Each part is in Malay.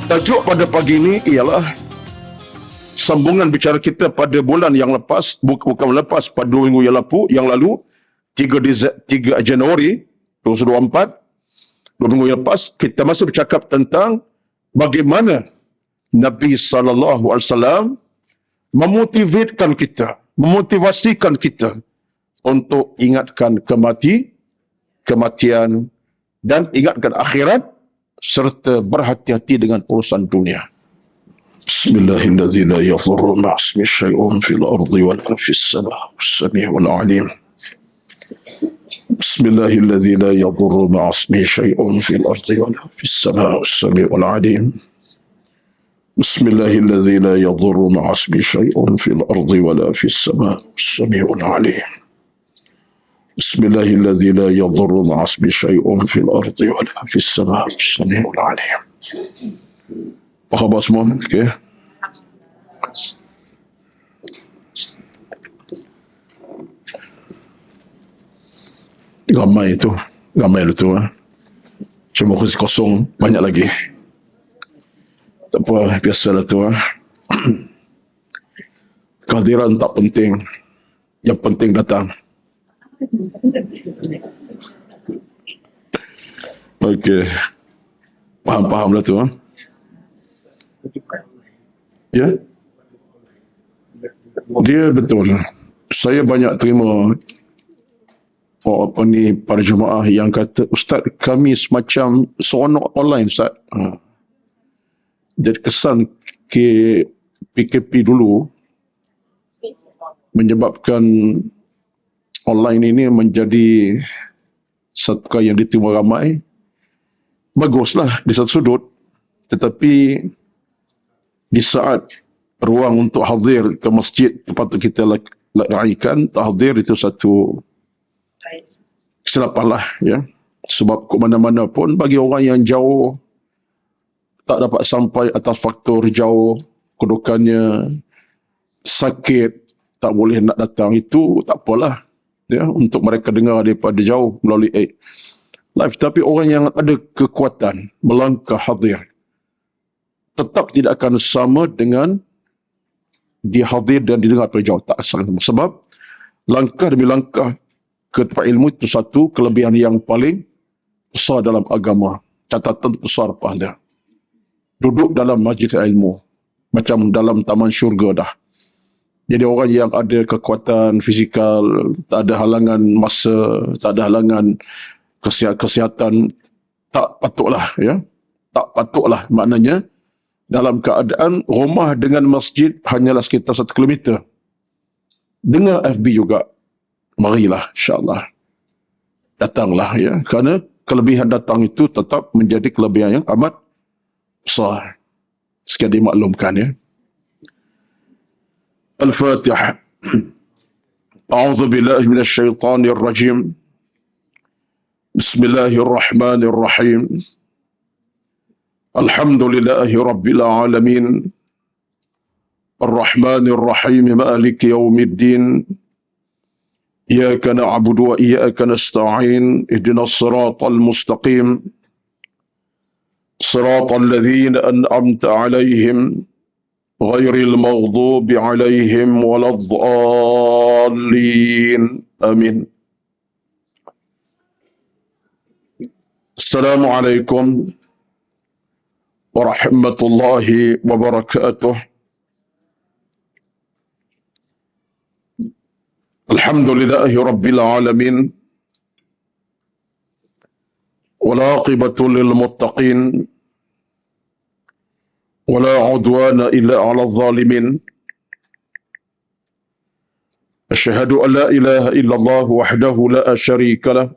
Tajuk pada pagi ini ialah sambungan bicara kita pada bulan yang lepas, bukan lepas, pada 2 minggu yang lalu 3 Januari 2024. 2 minggu yang lepas kita masih bercakap tentang bagaimana Nabi SAW memotivasikan kita untuk ingatkan kematian dan ingatkan akhirat serta berhati-hati dengan urusan dunia. Bismillahirrahmanirrahim. La yadhurru ma'asmi syai'un fil ardi wa la fis sama' as-sami'ul 'alim. Bismillahirrahmanirrahim. La yadhurru ma'asmi syai'un fil ardi wa la fis sama' as-sami'ul 'alim. Bismillahirrahmanirrahim. La yadhurru ma'asmi syai'un fil ardi wa la fis sama' as-sami'ul 'alim. Bismillahirrahmanirrahim. La yadhurru ma'asmi syai'un fil ardi wa la fis sama' as-sami'ul 'alim. Apa khabar semua? Okey. Ramai tu. Cuma kursi kosong banyak lagi. Tak apa, biasalah tu. Kehadiran tak penting. Yang penting datang. Okey. Faham-faham lah tu. Ya? Dia betul. Saya banyak terima para jemaah yang kata, Ustaz, kami semacam seronok online, Ustaz. Jadi kesan PKP dulu menyebabkan online ini menjadi satu perkara yang diterima ramai. Baguslah di satu sudut, tetapi di saat ruang untuk hadir ke masjid patut kita raikan, tak hadir itu satu kesilapan lah, ya. Sebab ke mana-mana pun bagi orang yang jauh tak dapat sampai atas faktor jauh, kedudukannya sakit, tak boleh nak datang, itu tak apalah, ya, untuk mereka dengar daripada jauh melalui live. Tapi orang yang ada kekuatan melangkah hadir tetap tidak akan sama dengan dia hadir dan didengar dari jauh, tak sama. Sebab langkah demi langkah ke tempat ilmu itu satu kelebihan yang paling besar dalam agama. Catatan besar pahala. Duduk dalam majlis ilmu macam dalam taman syurga dah. Jadi orang yang ada kekuatan fizikal, tak ada halangan masa, tak ada halangan kesihatan, tak patutlah, ya. Tak patutlah, maknanya dalam keadaan rumah dengan masjid hanyalah sekitar 1 kilometer. Dengar FB juga, marilah, insyaAllah. Datanglah, ya. Kerana kelebihan datang itu tetap menjadi kelebihan yang amat besar. Sekian dimaklumkan, ya. Al-Fatihah. A'udzu billahi minasy syaithanir rajim. Bismillahirrahmanirrahim. Alhamdulillahi rabbil alamin. Ar-Rahmanir Rahim, Maliki yaumiddin. Iyyaka na'budu wa iyyaka nasta'in. Ihdinas siratal mustaqim. Siratal ladzina an'amta 'alaihim ghairil maghdubi 'alaihim waladdallin. Amin. Assalamualaikum warahmatullahi wabarakatuh. Alhamdulillahi rabbil alamin. Wala aqibatu lil muttaqin. Wala udwana illa ala zalimin. Asyhadu an la ilaha illallah wahdahu la syarika lah.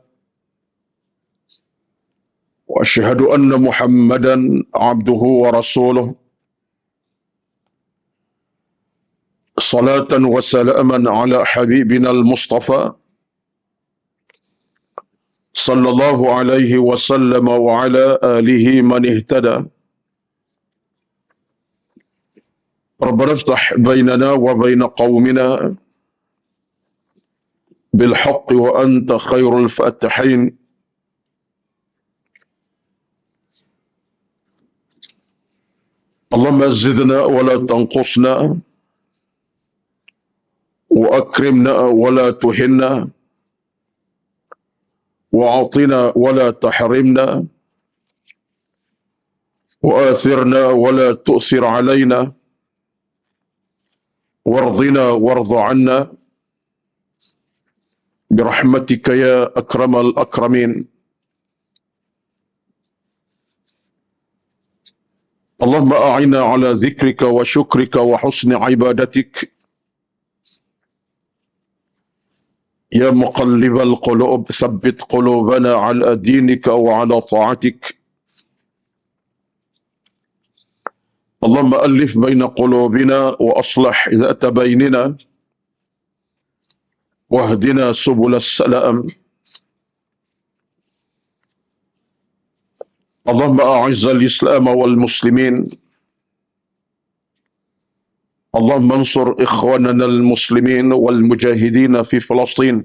Wa asyhadu anna Muhammadan abduhu wa rasuluh. Salatan wa salaman ala habibina al-Mustafa sallallahu alaihi wasallam wa ala alihi man ihtada. Rabbana iftah bainana wa bain qaumina bil haqqi wa anta khairul fatihin. اللهم زدنا ولا تنقصنا وأكرمنا ولا تهنا وأعطنا ولا تحرمنا وآثرنا ولا تؤثر علينا وارضنا وارض عنا برحمتك يا أكرم الأكرمين. اللهم أعنا على ذكرك وشكرك وحسن عبادتك يا مقلب القلوب ثبت قلوبنا على دينك وعلى طاعتك. اللهم ألف بين قلوبنا وأصلح ذات بيننا واهدنا سبل السلام. اللهم أعز الإسلام والمسلمين. اللهم انصر إخواننا المسلمين والمجاهدين في فلسطين.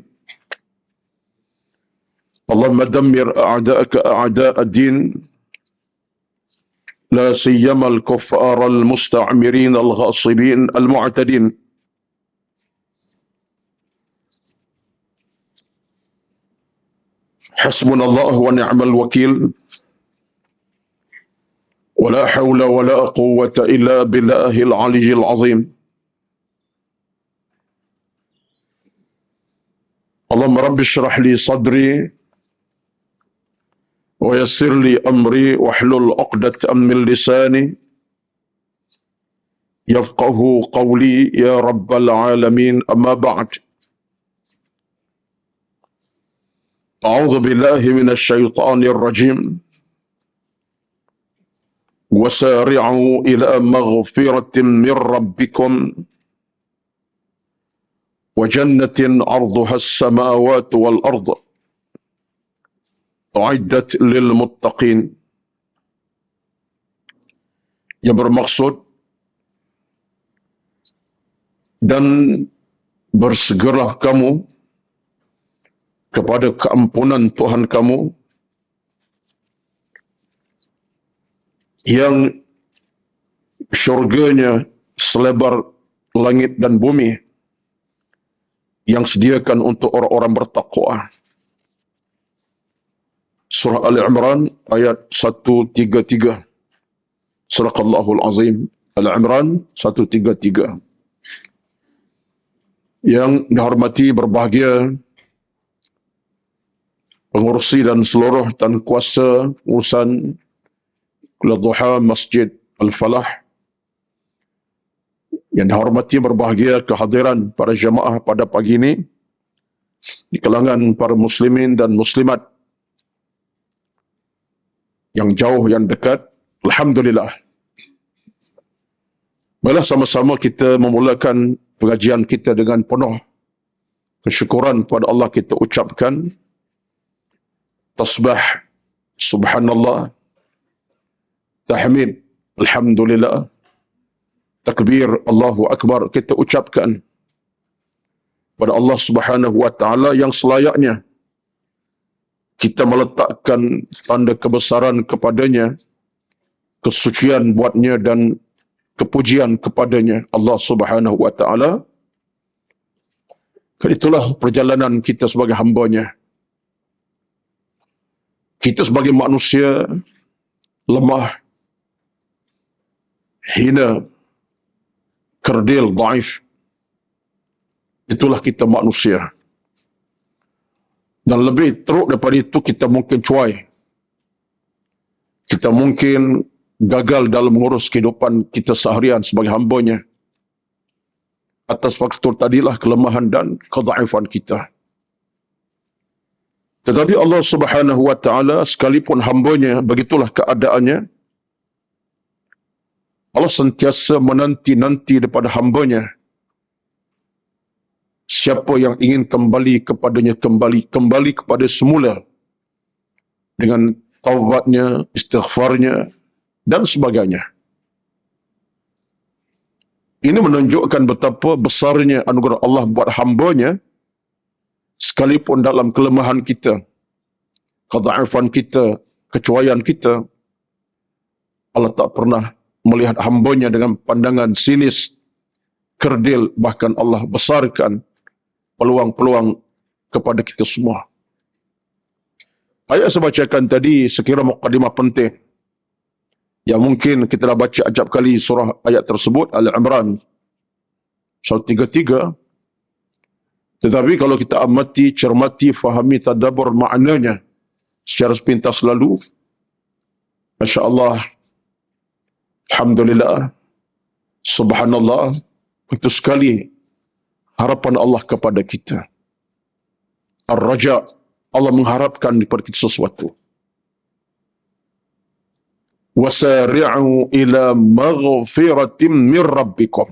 اللهم دمر أعداءك أعداء الدين لا سيما الكفار المستعمرين الغاصبين المعتدين. حسبنا الله ونعم الوكيل ولا حول ولا قوة إلا بالله العلي العظيم. اللهم رب اشرح لي صدري ويسر لي أمري واحلل عقدة من لساني يفقه قولي يا رب العالمين. أما بعد، أعوذ بالله من الشيطان الرجيم. وسارعوا إلى مغفرة من ربكم وجنة عرضها السماوات والأرض أعدت للمتقين. Yang bermaksud dan bersegeralah kamu kepada keampunan Tuhan kamu yang syurganya selebar langit dan bumi, yang sediakan untuk orang-orang bertakwa. Surah Al-Imran ayat 133. Sadaqallahul Azim. Al-Imran 133. Yang dihormati, berbahagia pengurusi dan seluruh tan kuasa urusan Duha Masjid Al-Falah, yang dihormati, berbahagia kehadiran para jemaah pada pagi ini di kalangan para muslimin dan muslimat yang jauh yang dekat. Alhamdulillah. Marilah sama-sama kita memulakan pengajian kita dengan penuh kesyukuran kepada Allah. Kita ucapkan tasbih subhanallah, tahmid alhamdulillah, takbir Allahu Akbar. Kita ucapkan pada Allah Subhanahu wa Ta'ala yang selayaknya kita meletakkan tanda kebesaran kepadanya, kesucian buatnya dan kepujian kepadanya Allah Subhanahu wa Ta'ala. Itulah perjalanan kita sebagai hamba-Nya. Kita sebagai manusia lemah, hina, kerdil, daif. Itulah kita manusia. Dan lebih teruk daripada itu, kita mungkin cuai. Kita mungkin gagal dalam mengurus kehidupan kita seharian sebagai hamba-Nya. Atas faktor tadilah kelemahan dan kedaifan kita. Tetapi Allah Subhanahu wa Ta'ala, sekalipun hamba-Nya begitulah keadaannya, Allah sentiasa menanti-nanti daripada hamba-Nya. Siapa yang ingin kembali kepadanya, kembali kepada semula dengan taubatnya, istighfarnya dan sebagainya. Ini menunjukkan betapa besarnya anugerah Allah buat hamba-Nya, sekalipun dalam kelemahan kita, kedaifan kita, kecuaian kita, Allah tak pernah melihat hambanya dengan pandangan sinis, kerdil, bahkan Allah besarkan peluang-peluang kepada kita semua. Ayat saya bacakan tadi sekira mukadimah penting yang mungkin kita dah baca acap kali surah ayat tersebut, Al-Imran 133. Tetapi kalau kita amati, cermati, fahami, tadabbur maknanya secara sepintas lalu, Masya Allah, Alhamdulillah, Subhanallah, begitu sekali harapan Allah kepada kita. Ar-Raja, Allah mengharapkan daripada kita sesuatu. Wasari'u ila maghfiratim min rabbikum.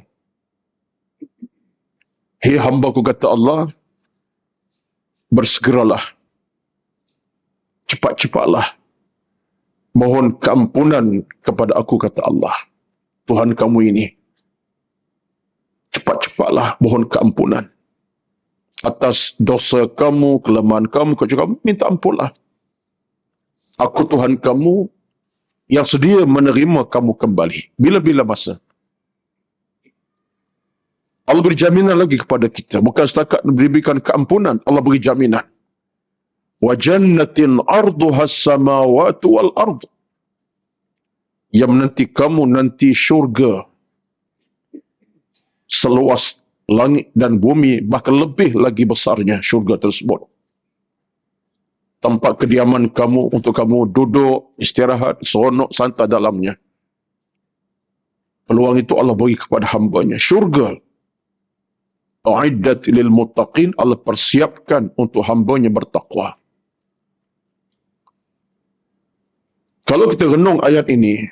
Hei hamba-Ku, kata Allah, bersegeralah, cepat-cepatlah mohon keampunan kepada Aku, kata Allah, Tuhan kamu ini. Cepat-cepatlah mohon keampunan atas dosa kamu, kelemahan kamu, kecuali kamu, minta ampunlah. Aku Tuhan kamu yang sedia menerima kamu kembali bila-bila masa. Allah beri jaminan lagi kepada kita. Bukan setakat diberikan keampunan, Allah beri jaminan. Wa jannatin arduha as-samawati wal ard. Yang menanti kamu nanti syurga seluas langit dan bumi, bahkan lebih lagi besarnya syurga tersebut. Tempat kediaman kamu untuk kamu duduk, istirahat, seronok, santai dalamnya. Peluang itu Allah bagi kepada hambanya. Syurga uiddat lil muttaqin, Allah persiapkan untuk hambanya bertakwa. Kalau kita renung ayat ini,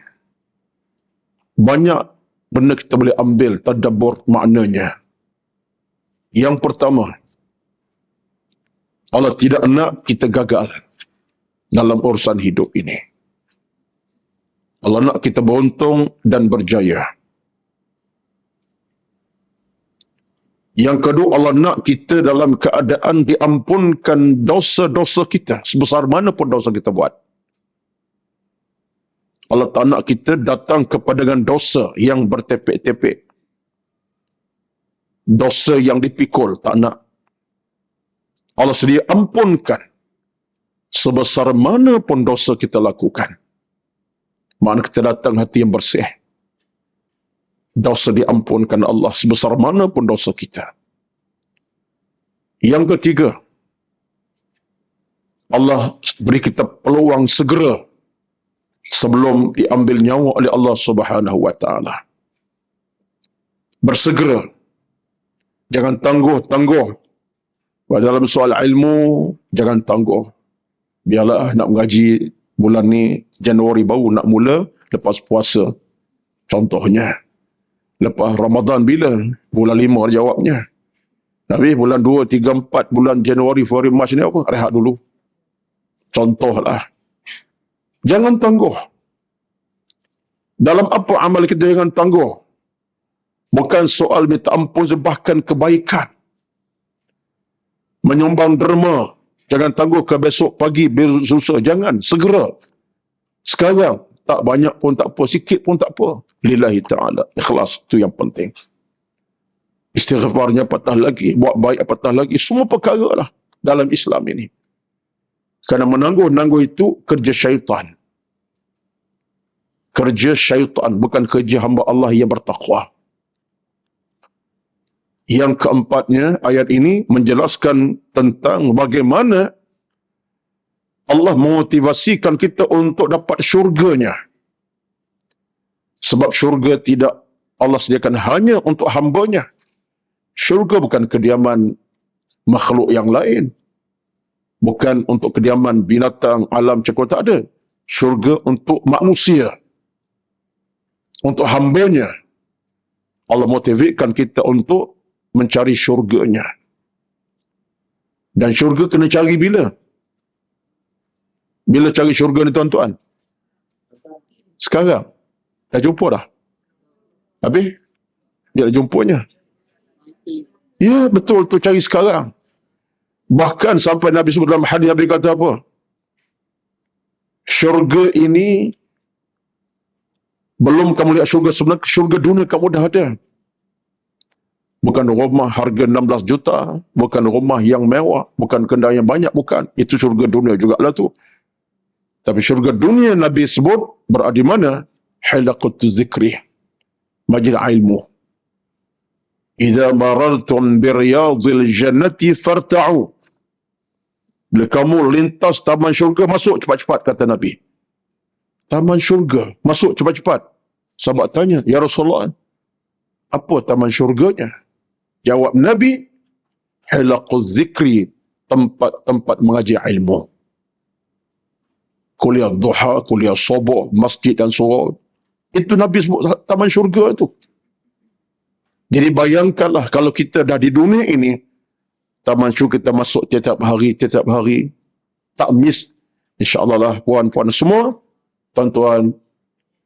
banyak benda kita boleh ambil tadabbur maknanya. Yang pertama, Allah tidak nak kita gagal dalam urusan hidup ini. Allah nak kita beruntung dan berjaya. Yang kedua, Allah nak kita dalam keadaan diampunkan dosa-dosa kita, sebesar mana pun dosa kita buat. Allah tak nak kita datang kepada dengan dosa yang bertepek-tepek. Dosa yang dipikul, tak nak. Allah sedia ampunkan sebesar mana pun dosa kita lakukan. Mana kita datang hati yang bersih. Dosa diampunkan Allah sebesar mana pun dosa kita. Yang ketiga, Allah beri kita peluang segera sebelum diambil nyawa oleh Allah Subhanahu wa taala. Bersegera. Jangan tangguh-tangguh. Dalam soal ilmu, jangan tangguh. Biarlah nak mengaji bulan ni, Januari baru nak mula, lepas puasa. Contohnya. Lepas Ramadan bila? Bulan 5 jawabnya. Habis bulan 2, 3, 4, bulan Januari, Februari, Mac ni apa? Rehat dulu. Contohlah. Jangan tangguh. Dalam apa amal kita jangan tangguh. Bukan soal minta ampun, bahkan kebaikan. Menyumbang derma. Jangan tangguh ke besok pagi, besok lusa. Jangan, segera. Sekarang. Tak banyak pun tak apa, sikit pun tak apa. Lillahi ta'ala. Ikhlas, itu yang penting. Istighfarnya patah lagi, buat baik patah lagi. Semua perkara lah dalam Islam ini. Kerana menangguh-nangguh itu kerja syaitan. Kerja syaitan, bukan kerja hamba Allah yang bertakwa. Yang keempatnya, ayat ini menjelaskan tentang bagaimana Allah memotivasikan kita untuk dapat syurganya. Sebab syurga tidak Allah sediakan hanya untuk hambanya. Syurga bukan kediaman makhluk yang lain. Bukan untuk kediaman binatang, alam cekul, tak ada. Syurga untuk manusia. Untuk hambanya. Allah motivasikan kita untuk mencari syurganya. Dan syurga kena cari bila? Bila cari syurga ni tuan-tuan? Sekarang. Dah jumpa dah? Habis? Dia dah jumpanya? Ya, betul tu cari sekarang. Bahkan sampai Nabi sebut dalam hadis, Nabi kata apa? Syurga ini Belum kamu lihat syurga sebenarnya, syurga dunia kamu dah ada. Bukan rumah harga 16 juta, bukan rumah yang mewah, bukan kendaraan yang banyak, bukan. Itu syurga dunia jugalah tu. Tapi syurga dunia Nabi sebut berada di mana? Halaqatu zikri, majlis ilmu. Idza marartum biriyadil jannati farta'u. Bila kamu lintas taman syurga, masuk cepat-cepat, kata Nabi. Taman syurga, masuk cepat-cepat. Sahabat tanya, ya Rasulullah, apa taman syurganya? Jawab Nabi, halaquz zikri, tempat-tempat mengaji ilmu. Kuliah duha, kuliah subuh, masjid dan surau. Itu Nabi sebut taman syurga itu. Jadi bayangkanlah kalau kita dah di dunia ini, taman syurga kita masuk tiap hari, tak miss. InsyaAllah lah, puan-puan semua, tuan-tuan,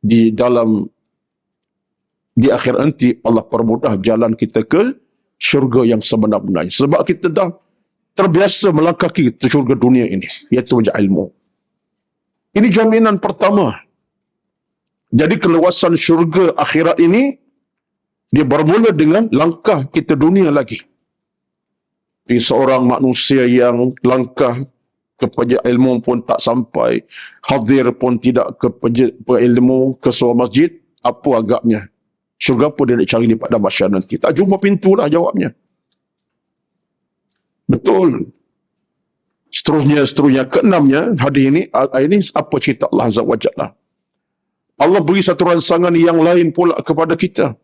di akhir nanti Allah permudah jalan kita ke syurga yang sebenar-benarnya. Sebab kita dah terbiasa melangkaki ke syurga dunia ini, iaitu majlis ilmu. Ini jaminan pertama. Jadi keluasan syurga akhirat ini, dia bermula dengan langkah kita dunia lagi. Jadi seorang manusia yang langkah kepada ilmu pun tak sampai, hadir pun tidak kepada ilmu, ke sebuah masjid, apa agaknya? Syurga apa dia nak cari di pada mahsyar nanti? Tak jumpa pintu lah jawabnya. Betul. Seterusnya, keenamnya, hadis ini apa cerita Allah Azza wa Jalla? Allah beri satu rangsangan yang lain pula kepada kita.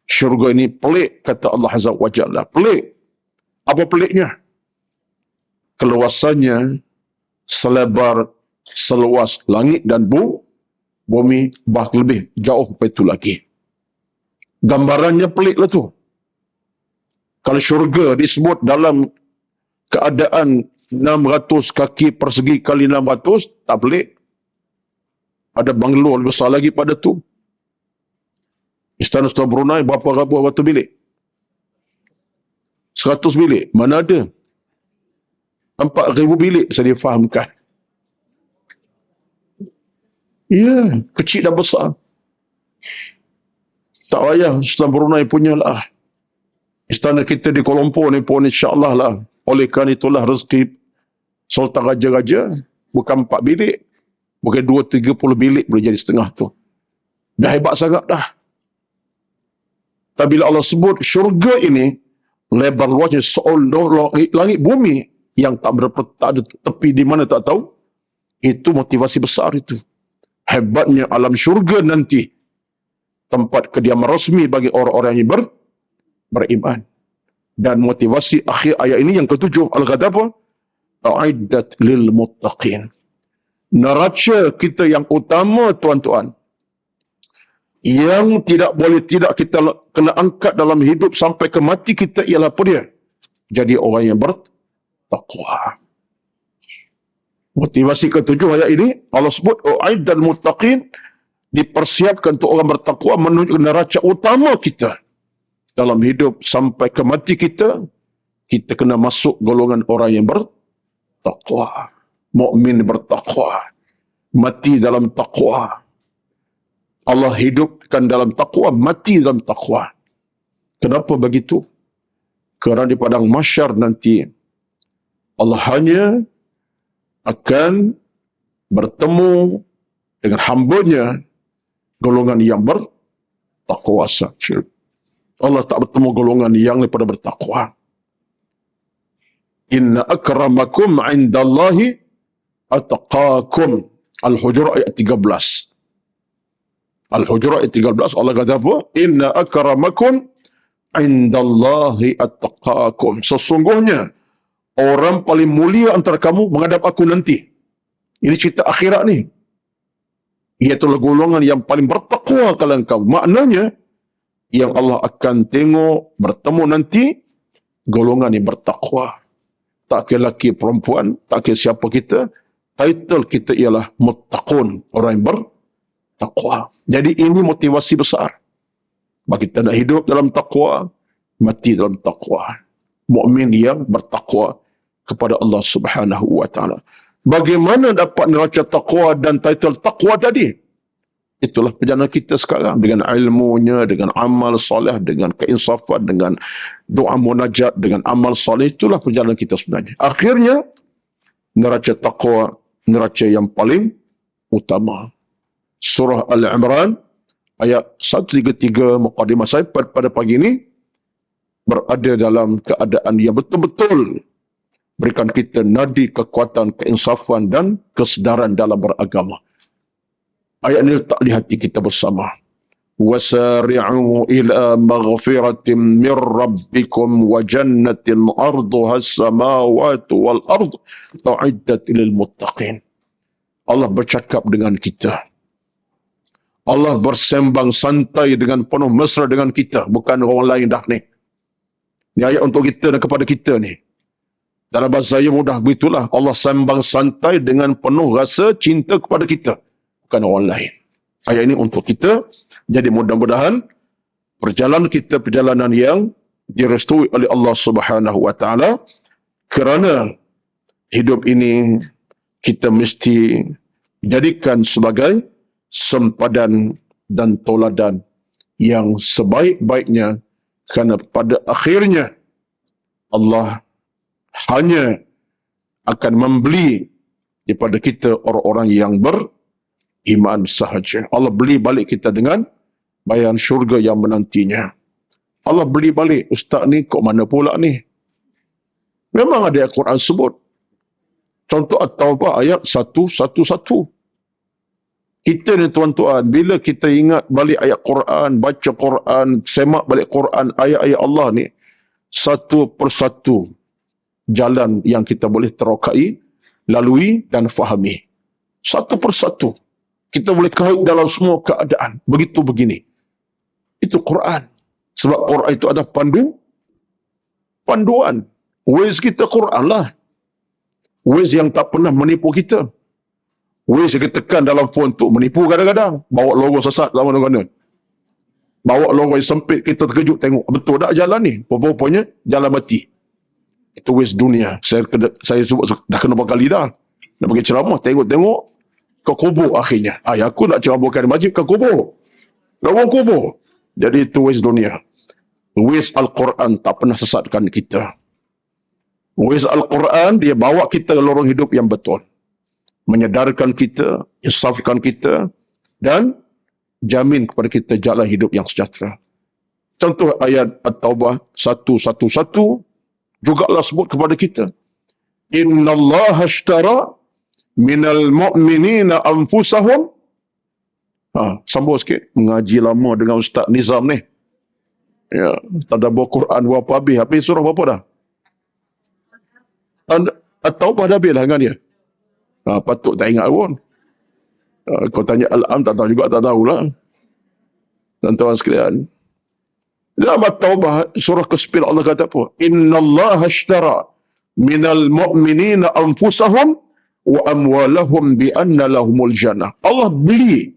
Syurga ini pelik, kata Allah Azza wa Jalla. Pelik. Apa peliknya? Keluasannya selebar, seluas langit dan bumi, bahkan lebih jauh daripada itu lagi. Gambarannya pelik lah tu. Kalau syurga disebut dalam keadaan 600 kaki persegi kali 600, tak pelik. Ada banglo lebih besar lagi pada tu. Istana Sultan Brunei berapa bilik? 100 bilik. Mana ada? 4,000 bilik saya difahamkan. Ya, kecil dan besar. Tak payah Sultan Brunei punya lah. Istana kita di Kuala Lumpur ni pun insya-Allah lah. Oleh kerana itulah rezeki Sultan Raja-Raja bukan 4 bilik, bukan 2-30 bilik boleh jadi setengah tu. Dah hebat sangat dah. Tapi bila Allah sebut syurga ini lebar luasnya seolah langit bumi yang tak ada tepi di mana tak tahu, itu motivasi besar itu. Hebatnya alam syurga nanti, tempat kediaman rasmi bagi orang-orang yang beriman. Dan motivasi akhir ayat ini yang ketujuh, Allah kata apa? A'iddat lil muttaqin. Neraca kita yang utama, tuan-tuan, yang tidak boleh tidak kita kena angkat dalam hidup sampai ke mati kita, ialah apa dia? Jadi orang yang bertakwa. Motivasi ketujuh ayat ini, Allah sebut U'iddat muttaqin, dipersiapkan untuk orang bertakwa, menunjukkan neraca utama kita dalam hidup sampai ke mati kita kena masuk golongan orang yang bertakwa. Mukmin bertakwa, mati dalam takwa. Allah hidupkan dalam takwa, mati dalam takwa. Kenapa begitu? Kerana di padang mahsyar nanti Allah hanya akan bertemu dengan hambanya golongan yang bertakwa saja. Allah tak bertemu golongan yang daripada bertakwa. Inna akramakum indallahi atqakum. Al-Hujurat ayat 13. Al-Hujurat ayat 13, Allah kata apa? Inna akramakum indallahi atqakum. Sesungguhnya orang paling mulia antara kamu menghadap aku nanti. Ini cerita akhirat ni. Iaitulah golongan yang paling bertakwa kalian kamu. Maknanya, yang Allah akan tengok bertemu nanti golongan yang bertakwa. Tak kira lelaki perempuan, tak kira siapa kita, title kita ialah muttaqun, orang yang bertakwa. Jadi ini motivasi besar bagi kita nak hidup dalam takwa, mati dalam takwa. Mukmin yang bertakwa kepada Allah Subhanahu wa taala. Bagaimana dapat neraca takwa dan title takwa tadi? Itulah perjalanan kita sekarang dengan ilmunya, dengan amal soleh, dengan keinsafan, dengan doa munajat, dengan amal soleh. Itulah perjalanan kita sebenarnya. Akhirnya, neraca taqwa, neraca yang paling utama. Surah Al-Imran, ayat 133, mukadimah saya pada pagi ini, berada dalam keadaan yang betul-betul berikan kita nadi kekuatan, keinsafan dan kesedaran dalam beragama. Ayat ini letak di hati kita bersama. وَسَارِعُوا إِلَى مَغْفِرَةٍ مِّن رَبِّكُمْ وَجَنَّةٍ أَرْضُهَا السَّمَاوَاتُ وَالْأَرْضُ أُعِدَّتْ لِلْمُتَّقِينَ. Allah bercakap dengan kita. Allah bersembang santai dengan penuh mesra dengan kita. Bukan orang lain dah ni. Ini ayat untuk kita dan kepada kita ni. Dalam bahasa saya mudah begitulah. Allah sembang santai dengan penuh rasa cinta kepada kita. Bukan orang lain. Ayat ini untuk kita. Jadi mudah-mudahan perjalanan kita perjalanan yang direstui oleh Allah Subhanahu wa taala, kerana hidup ini kita mesti jadikan sebagai sempadan dan toladan yang sebaik-baiknya, kerana pada akhirnya Allah hanya akan membeli daripada kita orang-orang yang beriman sahaja. Allah beli balik kita dengan bayaran syurga yang menantinya. Allah beli balik, ustaz ni kok mana pula ni? Memang ada Al-Quran sebut. Contoh At-Taubah ayat 111. Kita ni tuan-tuan, bila kita ingat balik ayat Quran, baca Quran, semak balik Quran, ayat-ayat Allah ni, satu persatu jalan yang kita boleh terokai, lalui dan fahami. Satu persatu. Kita boleh kait dalam semua keadaan. Begitu begini. Itu Quran. Sebab Quran itu ada panduan. Waze kita Quran lah. Waze yang tak pernah menipu kita. Waze yang kita tekan dalam phone tu menipu kadang-kadang. Bawa logo sesat tak mana-mana. Bawa logo yang sempit, kita terkejut tengok. Betul tak jalan ni? Rupanya jalan mati. Itu Waze dunia. Saya sebut dah kena berapa kali dah. Nak pergi ceramah, tengok-tengok. Ke kubur akhirnya. Aku nak ceramahkan masjid ke kubur. Lorong kubur. Jadi itu Waze dunia. Waze Al-Quran tak pernah sesatkan kita. Waze Al-Quran, dia bawa kita ke lorong hidup yang betul. Menyedarkan kita, insafkan kita, dan jamin kepada kita jalan hidup yang sejahtera. Contoh ayat At-Taubah 111 juga Allah sebut kepada kita. Inna Allah ashtara minal mu'minina anfusahum. Sambung sikit. Mengaji lama dengan Ustaz Nizam ni. Ya, tadabbur Quran berapa habis? Habis surah berapa dah? At-Taubah dah habis lah dengan dia. Patut tak ingat pun. Kau tanya Al-Am tak tahu juga, tak tahulah. Tuan-tuan sekalian. Dalam At-Taubah surah ke-9 Allah kata apa? Inna Allah ashtara minal mu'minina anfusahum wa amwalahum bi anna lahumul jannah. Allah beli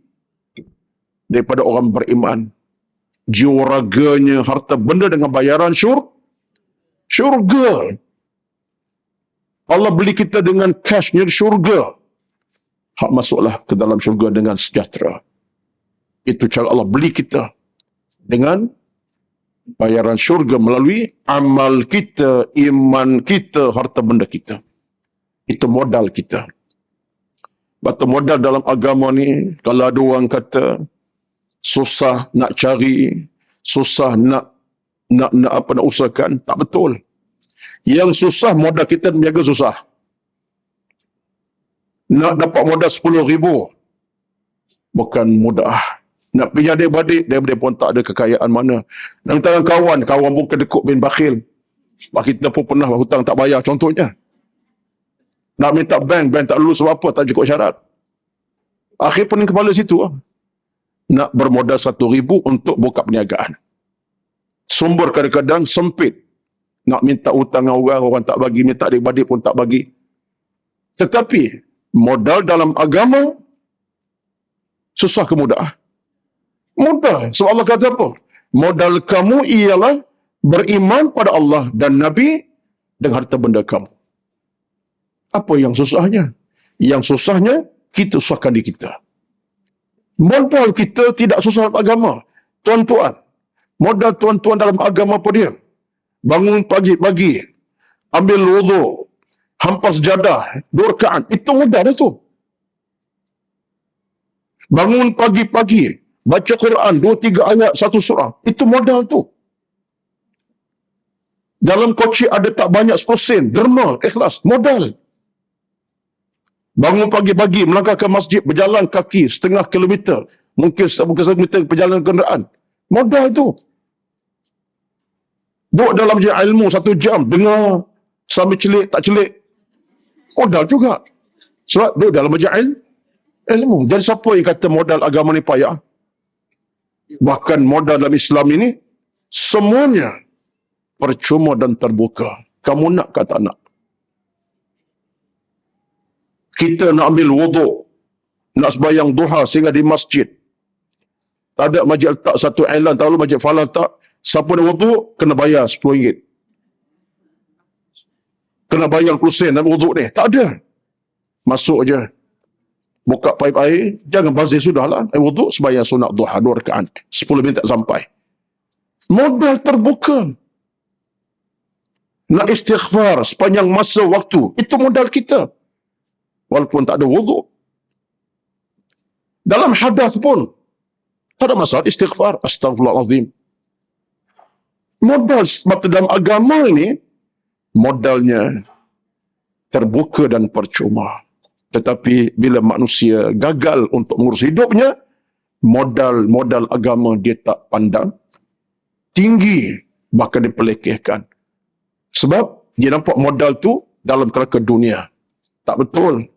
daripada orang beriman jiwa raganya, harta benda dengan bayaran syurga. Allah beli kita dengan cashnya syurga. Hak masuklah ke dalam syurga dengan sejahtera. Itu cara Allah beli kita dengan bayaran syurga melalui amal kita, iman kita, harta benda kita. Itu modal kita. Batu modal dalam agama ni, kalau ada orang kata susah nak cari, susah nak usahakan, tak betul. Yang susah modal kita menjaga susah. Nak dapat modal 10,000 bukan mudah. Nak pinjam adik-beradik, dia pun tak ada kekayaan mana. Dan tangan kawan pun kedekut bin bakhil. Kita pun pernah hutang tak bayar contohnya. Nak minta bank tak lulus sebab apa, tak cukup syarat. Akhir pening kepala situ. Nak bermodal 1,000 untuk buka perniagaan. Sumber kadang-kadang sempit. Nak minta hutang orang tak bagi, minta adik-beradik pun tak bagi. Tetapi modal dalam agama susah ke mudah? Mudah. Sebab Allah kata apa? Modal kamu ialah beriman pada Allah dan Nabi dengan harta benda kamu. Apa yang susahnya? Yang susahnya kita susahkan diri kita. Modal kita tidak susah dalam agama. Tuan-tuan, modal tuan-tuan dalam agama apa dia? Bangun pagi-pagi, ambil wuduk, hampas jadah, 2 rakaat. Itu modal itu. Bangun pagi-pagi, baca Quran, 2-3 ayat, 1 surah. Itu modal tu. Dalam koci ada tak banyak 10 sen, derma, ikhlas, modal. Bangun pagi-pagi, melangkah ke masjid, berjalan kaki setengah kilometer, mungkin 1 kilometer perjalanan kenderaan. Modal tu. Duduk dalam majlis ilmu 1 jam, dengar sambil celik, tak celik. Modal juga. Sebab duduk dalam majlis ilmu. Jadi siapa yang kata modal agama ni payah? Bahkan modal dalam Islam ini, semuanya percuma dan terbuka. Kamu nak ke tak nak? Kita nak ambil wuduk, nak sembahyang duha sehingga di masjid. Tak ada masjid letak satu iklan, tak ada masjid Falah tak. Siapa nak wuduk, kena bayar RM10. Kena bayar 10 sen nak wuduk ni. Tak ada. Masuk je. Buka paip air, jangan bazir sudahlah. Wuduk, sembahyang sunat duha 2 rakaat. 10 minit tak sampai. Modal terbuka. Nak istighfar sepanjang masa waktu. Itu modal kita. Walaupun tak ada wuduk. Dalam hadas pun, tak ada masalah istighfar. Astaghfirullahalazim. Modal sebab dalam agama ini, modalnya terbuka dan percuma. Tetapi bila manusia gagal untuk mengurus hidupnya, modal agama dia tak pandang tinggi, bahkan dipelekehkan. Sebab dia nampak modal tu dalam kerangka dunia. Tak betul.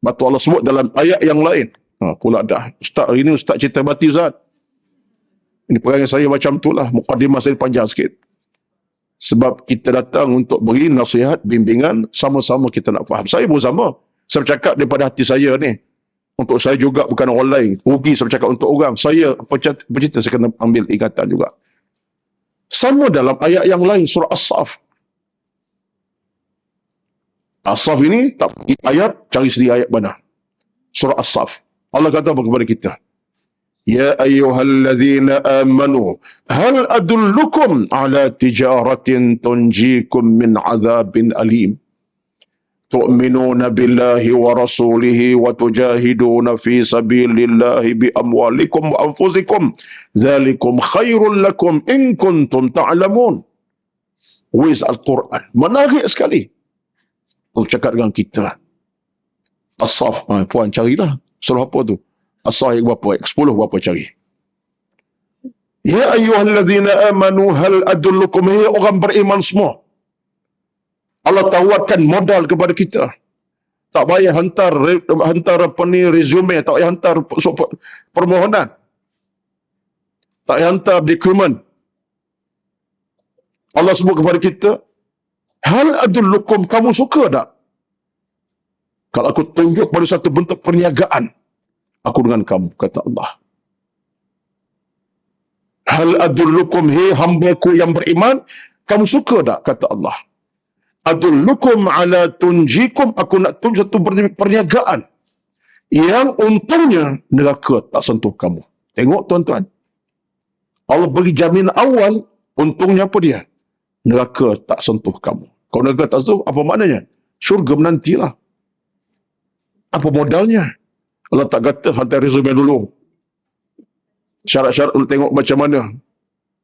Batu Allah sebut dalam ayat yang lain. Pula dah. Ustaz, hari ni Ustaz cerita batizat. Ini perangai saya macam tu lah. Muqaddimah saya panjang sikit. Sebab kita datang untuk beri nasihat, bimbingan, sama-sama kita nak faham. Saya pun sama. Saya bercakap daripada hati saya ni. Untuk saya juga, bukan orang lain. Rugi saya bercakap untuk orang. Saya bercerita, saya kena ambil ingatan juga. Sama dalam ayat yang lain, surah As-Saf. As-Saf ini, tak pergi ayat, cari sendiri ayat mana. Surah As-Saf. Allah kata apa kepada kita? Ya ayyuhallazina amanu, hal adullukum ala tijaratin tunjikum min azabin alim. Tu'minuna billahi wa rasulihi wa tujahiduna fi sabilillahi bi amwalikum wa anfusikum. Zalikum khairul lakum in kuntum ta'lamun. Wiz Al-Quran. Menarik sekali. Allah cakap dengan kita. As-Saf. Puan carilah. Surah apa tu? As-Saf ayat berapa? Ayat 10 berapa cari? Ya ayyuhallazina amanu hal adullukum. Hei orang beriman semua. Allah tawarkan modal kepada kita. Tak payah hantar apa ni resume, tak payah hantar permohonan. Tak payah hantar dokumen. Allah sebut kepada kita, hal adullukum, kamu suka tak? Kalau aku tunjuk pada satu bentuk perniagaan, aku dengan kamu, kata Allah. Hal adullukum, hei hamba-Ku yang beriman, kamu suka tak? Kata Allah. Adullukum ala tunjikum, aku nak tunjuk satu perniagaan yang untungnya neraka tak sentuh kamu. Tengok tuan-tuan. Allah bagi jaminan awal, untungnya apa dia? Neraka tak sentuh kamu. Kalau neraka tak sentuh, apa maknanya? Syurga menantilah. Apa modalnya? Allah tak kata hantar resume dulu. Syarat-syarat untuk tengok macam mana.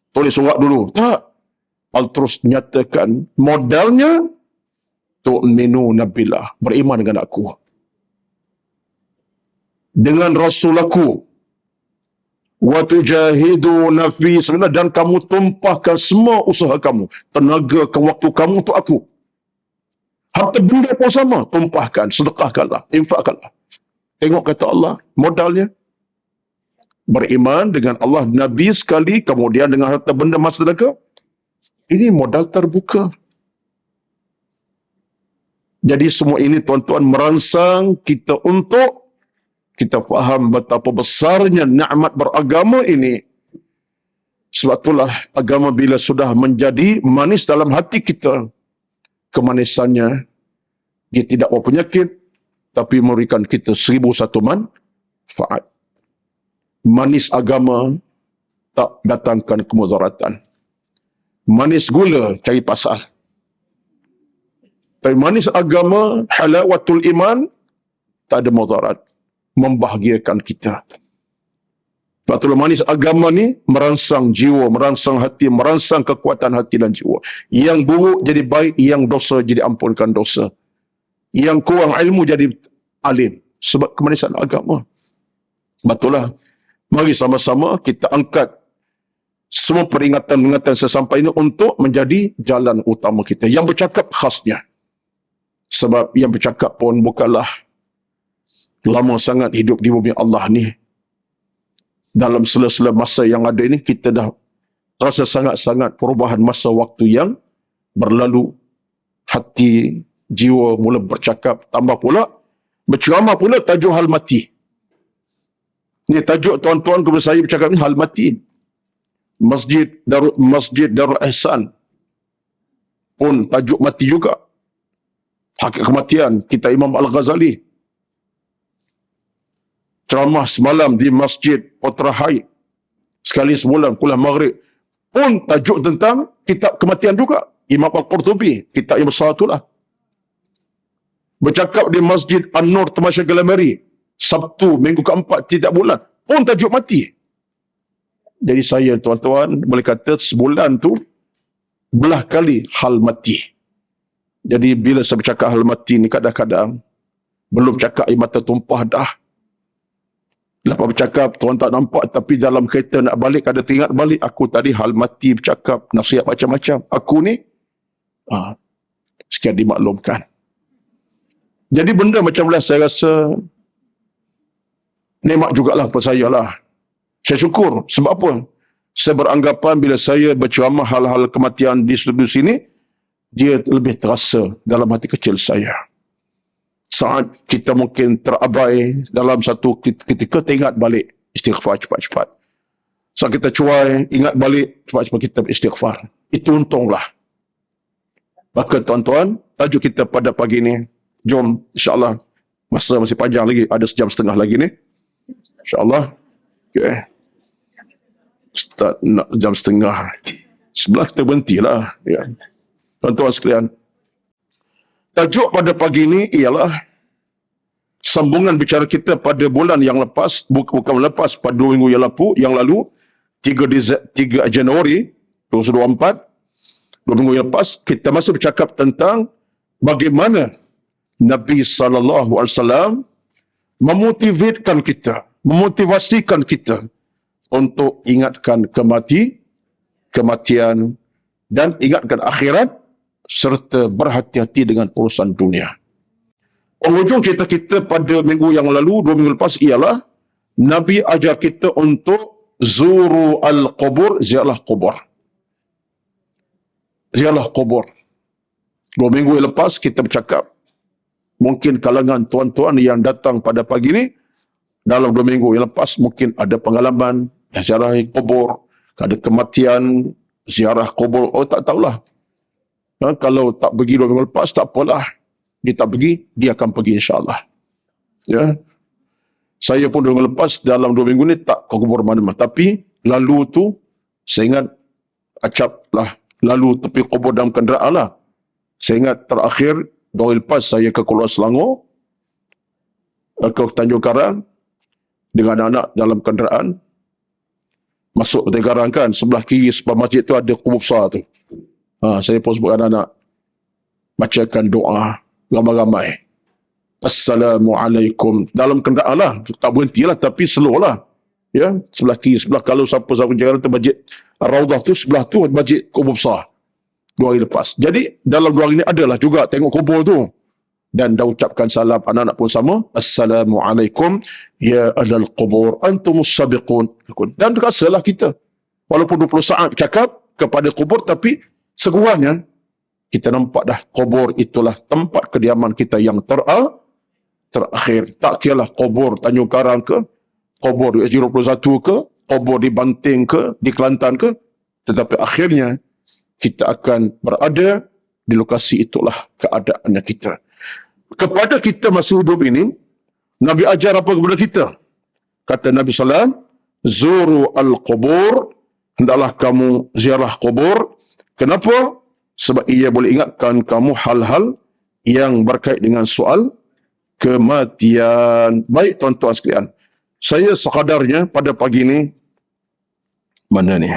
Tulis surat dulu. Tak. Allah terus nyatakan modalnya tu'minuna billah, beriman dengan aku, dengan Rasul aku, wa tujahiduna fi sabilillah, dan kamu tumpahkan semua usaha kamu, tenaga ke waktu kamu untuk aku. Harta benda pun sama, tumpahkan, sedekahkanlah, infakkanlah. Tengok kata Allah, modalnya beriman dengan Allah, Nabi sekali, kemudian dengan harta benda mas tenaga. Ini modal terbuka. Jadi semua ini tuan-tuan merangsang kita untuk kita faham betapa besarnya nikmat beragama ini. Sebab itulah agama bila sudah menjadi manis dalam hati kita, kemanisannya dia tidak membawa penyakit, tapi memberikan kita 1001 manfaat. manis agama tak datangkan kemudaratan. Manis gula cari pasal. Tapi manis agama, halawatul iman, tak ada mudarat. Membahagiakan kita. Sebab itulah manis agama ni merangsang jiwa, merangsang hati, merangsang kekuatan hati dan jiwa. Yang buruk jadi baik, yang dosa jadi ampunkan dosa. Yang kurang ilmu jadi alim. Sebab kemanisan agama. Betul lah. Mari sama-sama kita angkat semua peringatan-peringatan sesampai ini untuk menjadi jalan utama kita. Yang bercakap khasnya. Sebab yang bercakap pun bukanlah lama sangat hidup di bumi Allah ni. Dalam sela-sela masa yang ada ini, kita dah rasa sangat-sangat perubahan masa waktu yang berlalu. Hati, jiwa mula bercakap. Tambah pula, berceramah pula tajuk hal mati. Ini tajuk tuan-tuan kepada saya bercakap ni hal mati. Masjid Darul Ihsan pun tajuk mati juga. Hakikat kematian kita Imam Al-Ghazali. Ceramah semalam di Masjid Putra Hai sekali sebulan kuliah maghrib pun tajuk tentang kitab kematian juga. Imam Al-Qurtubi, kitab yang besar itulah. Bercakap di Masjid An-Nur Tamasya Galamari Sabtu minggu keempat tiap bulan pun tajuk mati. Jadi saya tuan-tuan boleh kata sebulan tu belah kali hal mati. Jadi bila saya bercakap hal mati ni kadang-kadang belum cakap air mata tumpah dah. Lepas bercakap tuan tak nampak tapi dalam kereta nak balik ada teringat balik aku tadi hal mati bercakap nasihat macam-macam. Aku ni sekian dimaklumkan. Jadi benda macam lah saya rasa nikmat jugalah kepada saya lah. Saya syukur. Sebab apa? Saya beranggapan bila saya berceramah hal-hal kematian di sini, dia lebih terasa dalam hati kecil saya. Saat kita mungkin terabai dalam satu ketika, ingat balik istighfar cepat-cepat. Saat kita cuai, ingat balik cepat-cepat kita beristighfar. Itu untunglah. Maka tuan-tuan, tajuk kita pada pagi ini, jom insyaAllah, masa masih panjang lagi, ada sejam setengah lagi ni. InsyaAllah. Okay. Ustaz nak jam setengah. 11 kita berhentilah. Ya. Tuan-tuan sekalian. Tajuk pada pagi ini ialah sambungan bicara kita pada bulan yang lepas, bukan lepas, pada 2 minggu yang lalu 3 Januari 2024, 2 minggu yang lepas, kita masih bercakap tentang bagaimana Nabi SAW memotivasikan kita untuk ingatkan kematian dan ingatkan akhirat serta berhati-hati dengan urusan dunia. Penghujung cerita kita pada minggu yang lalu, 2 minggu lepas ialah Nabi ajar kita untuk zuru al-qubur, ziarah kubur. Ziarah kubur. 2 minggu yang lepas kita bercakap, mungkin kalangan tuan-tuan yang datang pada pagi ini, dalam 2 minggu yang lepas mungkin ada pengalaman ziarah kubur, ada kematian, ziarah kubur, tak tahulah. Kalau tak pergi 2 minggu lepas, tak apalah. Dia tak pergi, dia akan pergi insyaAllah. Ya. Saya pun 2 minggu lepas, dalam 2 minggu ni tak ke kubur mana-mana. Tapi, lalu tu, saya ingat, acap lah, lalu tepi kubur dalam kenderaan lah. Saya ingat terakhir, 2 hari lepas, saya ke Kuala Selangor, ke Tanjung Karang, dengan anak-anak dalam kenderaan, masuk Tanjung Karang kan, sebelah kiri, sebelah masjid tu ada kubur besar tu. Saya pun sebut anak-anak, bacakan doa, ramai-ramai. Assalamualaikum. Dalam kenderaan lah, tak berhentilah, tapi slow lah. Ya, sebelah kiri, sebelah kalau siapa-siapa jalan tu masjid Raudah tu, sebelah tu masjid kubur besar. 2 hari lepas. Jadi, dalam 2 hari ni adalah juga tengok kubur tu. Dan dah ucapkan salam, anak-anak pun sama. Assalamualaikum, ya ahlal qubur, antumus sabiqun. Dan terasalah kita. Walaupun 20 saat bercakap kepada kubur, tapi sekurangnya, kita nampak dah kubur itulah tempat kediaman kita yang terakhir. Tak kiralah kubur Tanjung Karang ke, kubur di SG21 ke, kubur di Banting ke, di Kelantan ke. Tetapi akhirnya, kita akan berada di lokasi itulah keadaannya kita. Kepada kita masih hidup ini, Nabi ajar apa kepada kita? Kata Nabi SAW, Zuru al-qubur, hendaklah kamu ziarah kubur. Kenapa? Sebab ia boleh ingatkan kamu hal-hal yang berkait dengan soal kematian. Baik tuan-tuan sekalian, saya sekadarnya pada pagi ini, mana ni?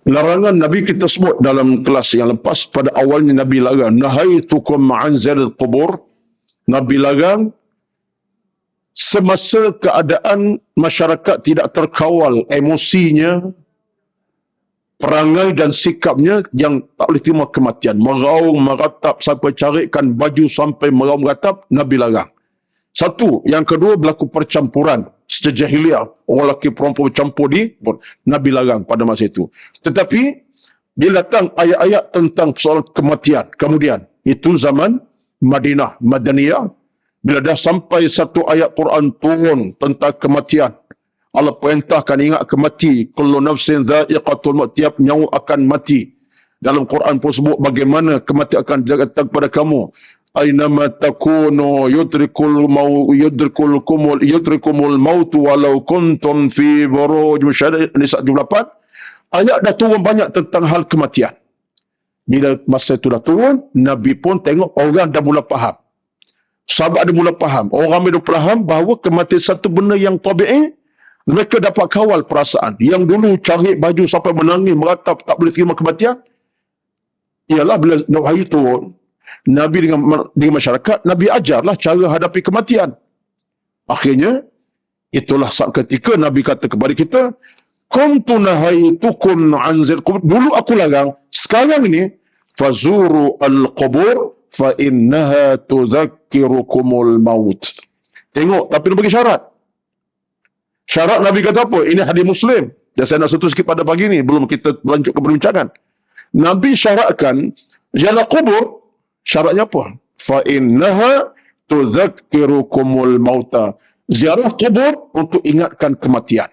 Larangan Nabi kita sebut dalam kelas yang lepas. Pada awalnya Nabi larang, nahaitukum an ziyaratil qubur. Nabi larang semasa keadaan masyarakat tidak terkawal emosinya, perangai dan sikapnya yang tak boleh terima kematian. Meraung, meratap, sampai carikan baju sampai meraung meratap, Nabi larang. Satu. Yang kedua, berlaku percampuran sejak jahiliah. Orang lelaki perempuan bercampur di pun. Nabi larang pada masa itu. Tetapi, bila datang ayat-ayat tentang soal kematian, kemudian, itu zaman Madinah, Madaniyah, bila dah sampai satu ayat Quran turun tentang kematian, Allah perintahkan ingat kemati. Kullu nafsin dha'iqatul maut, tiap nyawa akan mati. Dalam Quran pun sebut bagaimana kematian akan datang kepada kamu. Aynama takunu yudrikumul maut walau kuntum fi buruj musyaddad. Nisa 78. Ayat dah turun banyak tentang hal kematian. Bila masa itu dah turun, Nabi pun tengok orang dah mula faham. Sahabat ada mula faham. Orang ramai dah faham bahawa kematian satu benda yang tabi'i. Mereka dapat kawal perasaan. Yang dulu cari baju sampai menangis, meratap, tak boleh terima kematian. Ialah bila wahyu turun, Nabi dengan masyarakat, Nabi ajarlah cara hadapi kematian. Akhirnya, itulah saat ketika Nabi kata kepada kita, kuntu nahaitukum an ziyaratil qubur. Dulu aku larang, sekarang ini, fazuru al-qubur fa innaha tudzakirukumul maut. Tengok, tapi dia bagi syarat. Syarat Nabi kata apa? Ini hadis Muslim. Dan saya nak sentuh sikit pada pagi ini, belum kita lanjut ke perbincangan. Nabi syaratkan, ziarah kubur, syaratnya apa? Fa innaha tudzakirukumul mauta. Ziarah kubur untuk ingatkan kematian.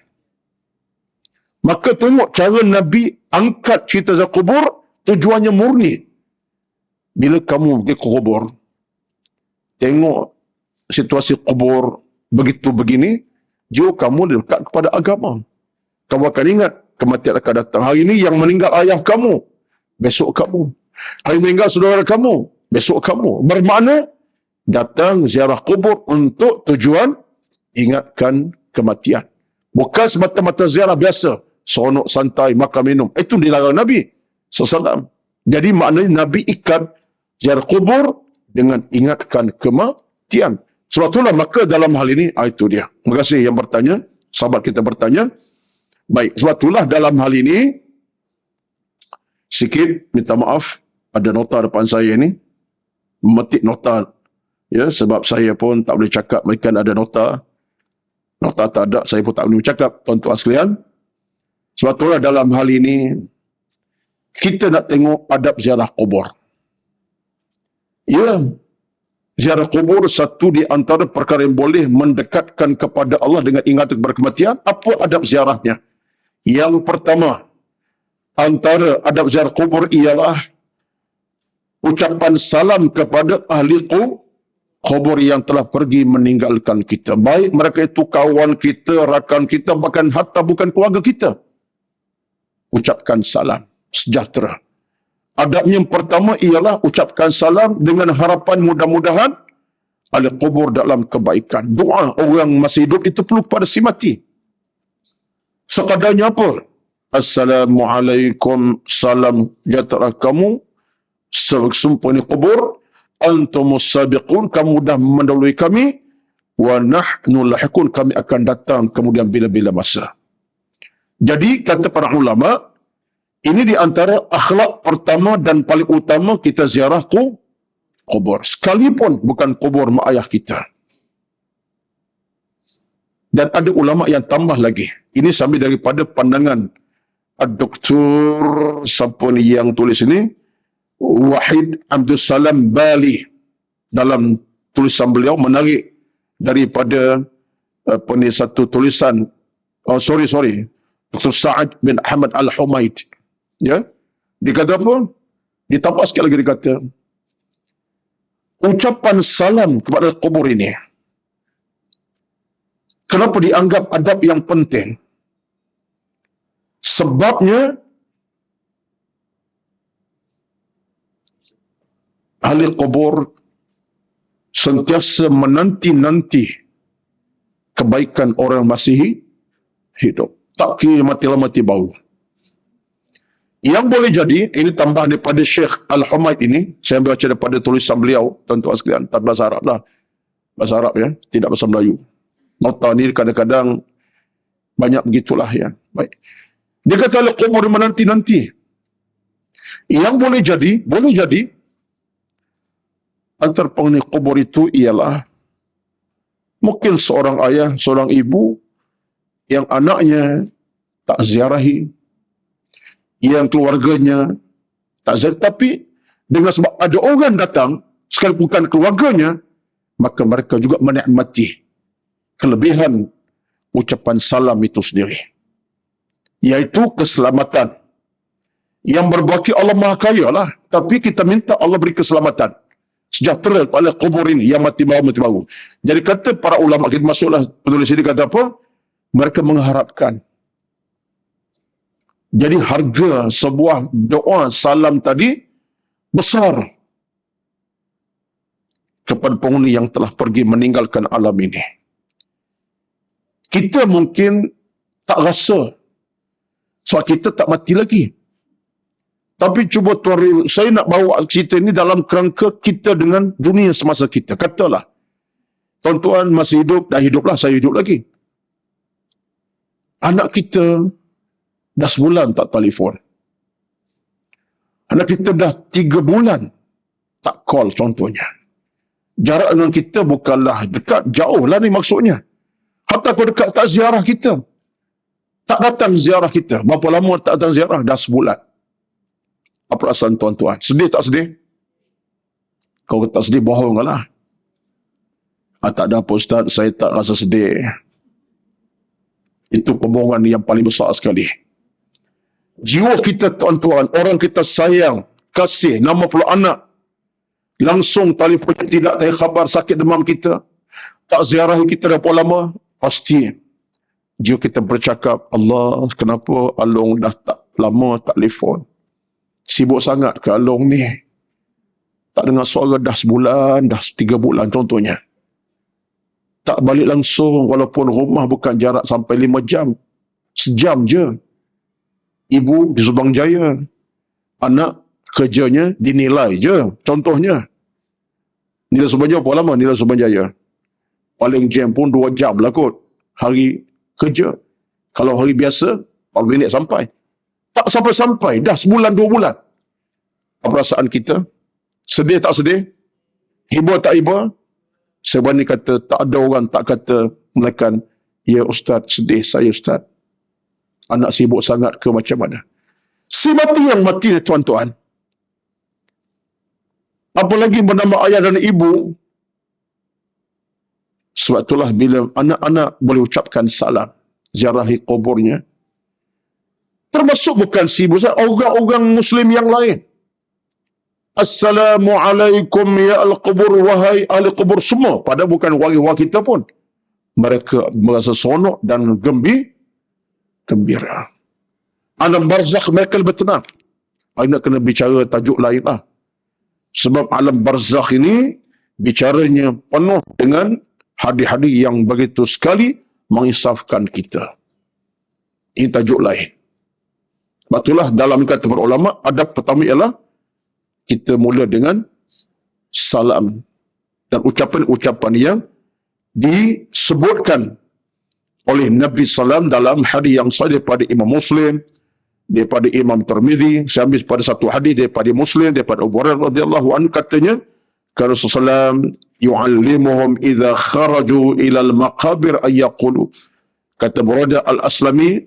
Maka tengok cara Nabi angkat cerita ziarah kubur, tujuannya murni. Bila kamu pergi ke kubur, tengok situasi kubur begitu begini, jauh kamu dekat kepada agama. Kamu akan ingat kematian akan datang. Hari ini yang meninggal ayah kamu, besok kamu. Hari meninggal saudara kamu, besok kamu. Bermakna datang ziarah kubur untuk tujuan ingatkan kematian. Bukan semata-mata ziarah biasa, seronok santai, makan minum. Itu dilarang Nabi SAW. Jadi maknanya Nabi ikat ziarah kubur dengan ingatkan kematian. Sebab itulah maka dalam hal ini, itu dia. Terima kasih yang bertanya, sahabat kita bertanya. Baik, sebab itulah dalam hal ini, sikit minta maaf, ada nota depan saya ni, memetik nota. Ya, sebab saya pun tak boleh cakap, mereka ada nota. Nota tak ada, saya pun tak boleh cakap, tuan-tuan sekalian. Sebab itulah dalam hal ini, kita nak tengok adab ziarah kubur. Ya, ziarah kubur satu di antara perkara yang boleh mendekatkan kepada Allah dengan ingatan kepada kematian. Apa adab ziarahnya? Yang pertama, antara adab ziarah kubur ialah ucapan salam kepada ahli kubur yang telah pergi meninggalkan kita. Baik mereka itu kawan kita, rakan kita, bahkan hatta bukan keluarga kita. Ucapkan salam, sejahtera. Adabnya yang pertama ialah ucapkan salam dengan harapan mudah-mudahan ahli kubur dalam kebaikan. Doa orang masih hidup itu perlu kepada si mati. Sekadarnya apa? Assalamualaikum, salam sejahtera kamu, sesungguhnya kubur, antumus sabiqun, kamu dah mendahului kami, wa nahnu lahiqun, kami akan datang kemudian bila-bila masa. Jadi kata para ulama, ini di antara akhlak pertama dan paling utama kita ziarah kubur. Sekalipun bukan kubur mak ayah kita. Dan ada ulama yang tambah lagi. Ini sambil daripada pandangan Dr. siapa ni yang tulis ini? Wahid Abdul Salam Bali. Dalam tulisan beliau menarik daripada satu tulisan. Dr. Sa'ad bin Ahmad Al-Humaid. Ya, dia kata apa? Ditambah sekali lagi dikata, ucapan salam kepada kubur ini, kenapa dianggap adab yang penting? Sebabnya, ahli kubur sentiasa menanti-nanti kebaikan orang masih hidup. Tak kira mati lama mati bau. Yang boleh jadi, ini tambah daripada Syekh Al-Humaid ini, saya baca daripada tulisan beliau, tuan-tuan sekalian, tak bahasa Arab lah. Bahasa Arab ya, tidak bahasa Melayu. Nota ni kadang-kadang banyak begitulah ya. Baik. Dia kata al-qubur menanti-nanti. Yang boleh jadi, antara penghuni kubur itu ialah mungkin seorang ayah, seorang ibu yang anaknya tak ziarahi, yang keluarganya tak ziarahi, tapi dengan sebab ada orang datang, sekali bukan keluarganya, maka mereka juga menikmati kelebihan ucapan salam itu sendiri, iaitu keselamatan. Yang berbaki Allah Maha Kaya lah, tapi kita minta Allah beri keselamatan, sejahtera pada kubur ini yang mati baru. Jadi kata para ulama, kita masuklah penulis ini kata apa? Mereka mengharapkan. Jadi harga sebuah doa salam tadi besar kepada penghuni yang telah pergi meninggalkan alam ini. Kita mungkin tak rasa sebab kita tak mati lagi. Tapi cuba tuan, saya nak bawa cerita ini dalam kerangka kita dengan dunia semasa kita. Katalah, tuan-tuan masih hidup, dah hiduplah, saya hidup lagi. Anak kita dah sebulan tak telefon. Anak kita dah 3 bulan tak call contohnya. Jarak dengan kita bukanlah dekat, jauh lah ni maksudnya. Hatta kalau dekat tak ziarah kita. Tak datang ziarah kita. Berapa lama tak datang ziarah? Dah sebulan. Apa perasaan tuan-tuan? Sedih tak sedih? Kalau tak sedih, bohong lah. Tak ada apa Ustaz, saya tak rasa sedih. Itu pembohongan yang paling besar sekali. Jiwa kita tuan-tuan, orang kita sayang, kasih, nama pula anak, langsung telefon tidak tahu khabar sakit demam kita, tak ziarahi kita dah berapa lama, pasti jiwa kita bercakap, Allah, kenapa Along dah tak lama tak telefon? Sibuk sangat ke Along ni? Tak dengar suara dah sebulan, dah 3 bulan contohnya. Tak balik langsung walaupun rumah bukan jarak sampai 5 jam. Sejam je. Ibu di Subang Jaya. Anak kerjanya dinilai je. Contohnya. Nilai Subang Jaya berapa lama? Nilai Subang Jaya. Paling jam pun 2 jam lah kot. Hari kerja. Kalau hari biasa, 4 minit sampai. Tak sampai-sampai. Dah sebulan, 2 bulan. Apa perasaan kita? Sedih tak sedih? Hibur tak hibur? Sebab ni kata, tak ada orang tak kata, melainkan, ya Ustaz, sedih saya Ustaz. Anak sibuk sangat ke macam mana? Si mati yang mati ni tuan-tuan. Apalagi bernama ayah dan ibu. Sebab itulah bila anak-anak boleh ucapkan salam, ziarahi kuburnya, termasuk bukan si ibu saja, orang-orang Muslim yang lain. Assalamualaikum ya al-qubur, wahai ahli kubur semua. Padahal bukan warga kita pun. Mereka merasa seronok dan gembira. Alam barzakh mereka lebih tenang. Nak kena bicara tajuk lain lah. Sebab alam barzakh ini bicaranya penuh dengan hadis-hadis yang begitu sekali mengisafkan kita. Ini tajuk lain. Itulah dalam kata para ulama, adab pertama ialah kita mula dengan salam dan ucapan-ucapan yang disebutkan oleh Nabi SAW dalam hadis yang sahih daripada Imam Muslim, daripada Imam Tirmizi. Saya ambil pada satu hadis daripada Muslim, daripada Abu Hurairah radhiyallahu anhu, katanya, kalau Rasulullah yu'allimuhum idza kharaju ila al-maqabir ayyaqulu. Kata Buradah al-Aslami,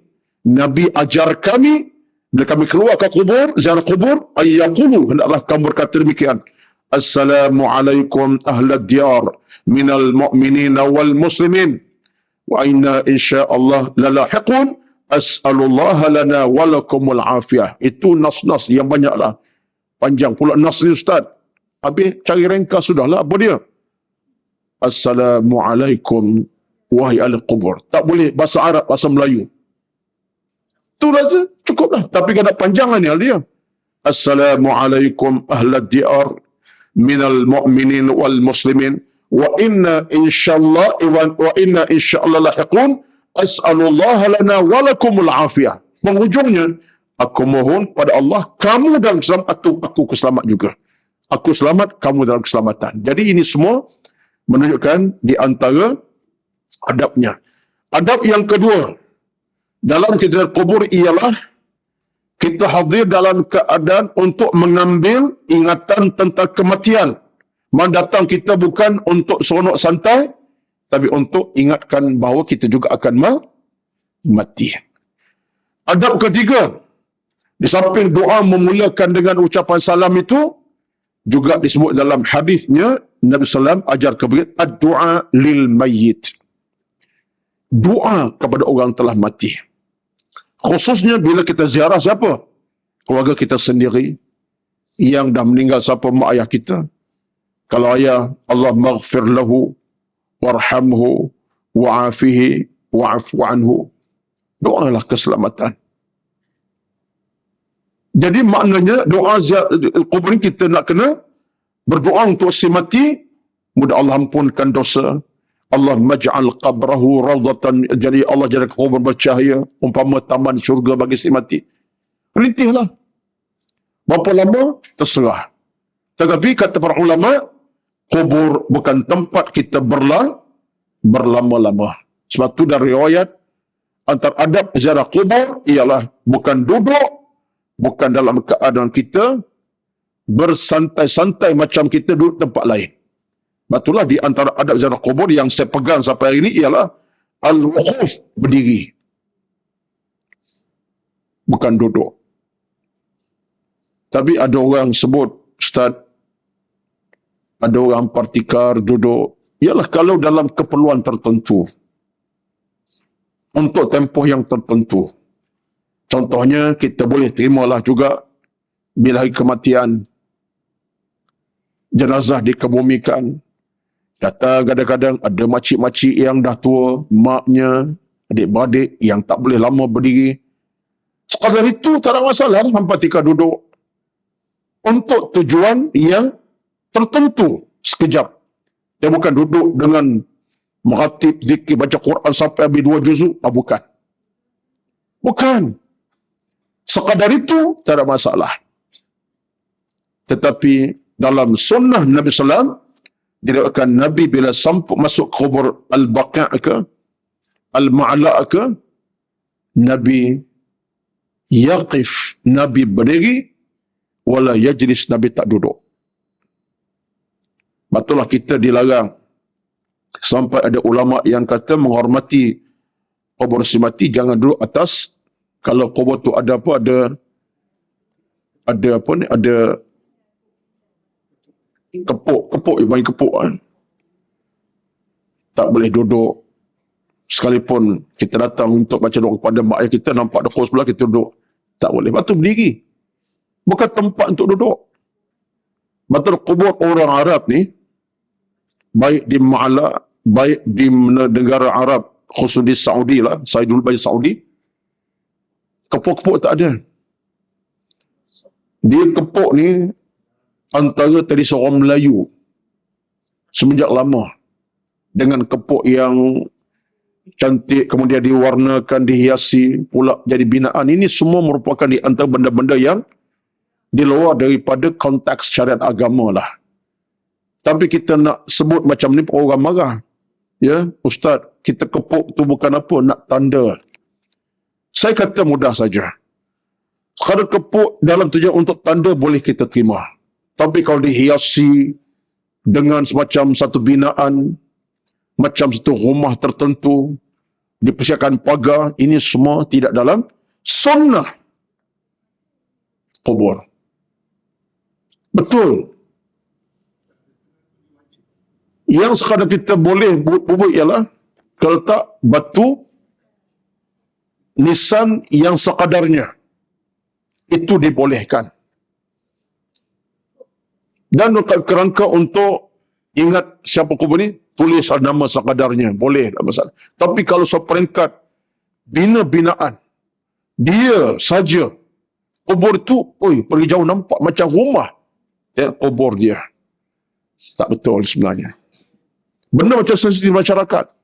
Nabi ajar kami bila kami keluar ke kubur, ziarah kubur, ayyaqulu, hendaklah kamu berkata demikian. Assalamualaikum ahlad diyar minal mu'minina wal muslimin wa inna insyaallah lalahiqun as'alullaha lana walakumul afiyah. Itu nas-nas yang banyaklah. panjang pula nas ni Ustaz. Habis cari ringkas sudahlah. Apa dia? Assalamualaikum wahai ahli kubur. Tak boleh bahasa Arab, bahasa Melayu. Itulah je, cukuplah. Tapi kena panjangan ni dia. Assalamualaikum ahlad diyar minal mu'minin wal muslimin wa inna insyaallah lahiqun as'alullah lana wa lakumul afiyah. Penghujungnya, aku mohon pada Allah, kamu dalam keselamatan, aku keselamat juga. Aku selamat, kamu dalam keselamatan. Jadi ini semua menunjukkan di antara adabnya. Adab yang kedua dalam ziarah kubur ialah kita hadir dalam keadaan untuk mengambil ingatan tentang kematian. Mendatang kita bukan untuk seronok santai, tapi untuk ingatkan bahawa kita juga akan mati. Adab ketiga, di samping doa memulakan dengan ucapan salam itu, juga disebut dalam hadisnya, Nabi SAW ajar kepada ad-du'a lil mayyit. Doa kepada orang telah mati. Khususnya bila kita ziarah siapa? Keluarga kita sendiri yang dah meninggal, siapa mak ayah kita. Kalau ayah, Allah maghfir lahu, warhamhu, wa'afihi, wa'afu anhu. Doalah keselamatan. Jadi maknanya doa kubur ni kita nak kena berdoa untuk si mati, mudah Allah ampunkan dosa. Allah maj'al qabrahu rawdatan, jadi Allah jadikan kubur bercahaya umpama taman syurga bagi si mati. Rintihlah. Berapa lama? Terserah. Tetapi kata para ulama, kubur bukan tempat kita berlama-lama. Sebab tu dari riwayat, antara adab ziarah kubur ialah bukan duduk, bukan dalam keadaan kita bersantai-santai macam kita duduk tempat lain. Itulah di antara adab ziarah kubur yang saya pegang sampai hari ini ialah al-wuquf, berdiri. Bukan duduk. Tapi ada orang sebut, Ustaz, ada orang partikar duduk. Ialah kalau dalam keperluan tertentu. Untuk tempoh yang tertentu. Contohnya, kita boleh terimalah juga bila hari kematian, jenazah dikebumikan. Kata kadang-kadang ada makcik-makcik yang dah tua, maknya, adik-beradik yang tak boleh lama berdiri. Sekadar itu tak ada masalah, hampa tikar duduk. Untuk tujuan yang tertentu, sekejap. Dia bukan duduk dengan meratib, zikir, baca Quran sampai habis 2 juzuk. Bukan. Bukan. Sekadar itu tak ada masalah. Tetapi dalam sunnah Nabi SAW, diriwayatkan Nabi bila sampai masuk kubur Al-Baqi' ke, Al-Ma'la' ke, Nabi yaqif, Nabi berdiri, wala yajlis, Nabi tak duduk. Betullah kita dilarang. Sampai ada ulama yang kata menghormati kubur si mati, jangan duduk atas. Kalau kubur tu ada apa, ada apa ni, ada kepuk bagi kepuk kan. Tak boleh duduk. Sekalipun kita datang untuk baca doa kepada mak ayah kita, nampak ada kursi sebelah, kita duduk. Tak boleh. Batu berdiri. Bukan tempat untuk duduk. Betul kubur orang Arab ni, baik di Ma'la, baik di negara Arab, khusus di Saudi lah, saya dulu bagi Saudi, kepuk-kepuk tak ada. Dia kepuk ni antara tradisi orang Melayu semenjak lama, dengan kepuk yang cantik, kemudian diwarnakan, dihiasi pula jadi binaan. Ini semua merupakan di antara benda-benda yang di luar daripada konteks syariat agama lah. Tapi kita nak sebut macam ni, orang marah. Ya, Ustaz, kita kepuk tu bukan apa, nak tanda. Saya kata mudah saja. Kalau kepuk dalam tujuan untuk tanda, boleh kita terima. Tapi kalau dihiasi dengan semacam satu binaan, macam satu rumah tertentu, dipersiapkan pagar, ini semua tidak dalam sunnah kubur. Betul. Yang sekadar kita boleh buat ialah letak batu nisan yang sekadarnya. Itu dibolehkan. Dan kerangka untuk ingat siapa kubur ni, tulis nama sekadarnya. Boleh, tak masalah. Tapi kalau seperingkat bina-binaan, dia saja kubur tu, pergi jauh nampak macam rumah. Kubur dia. Tak betul sebenarnya. Benda macam sensitif masyarakat.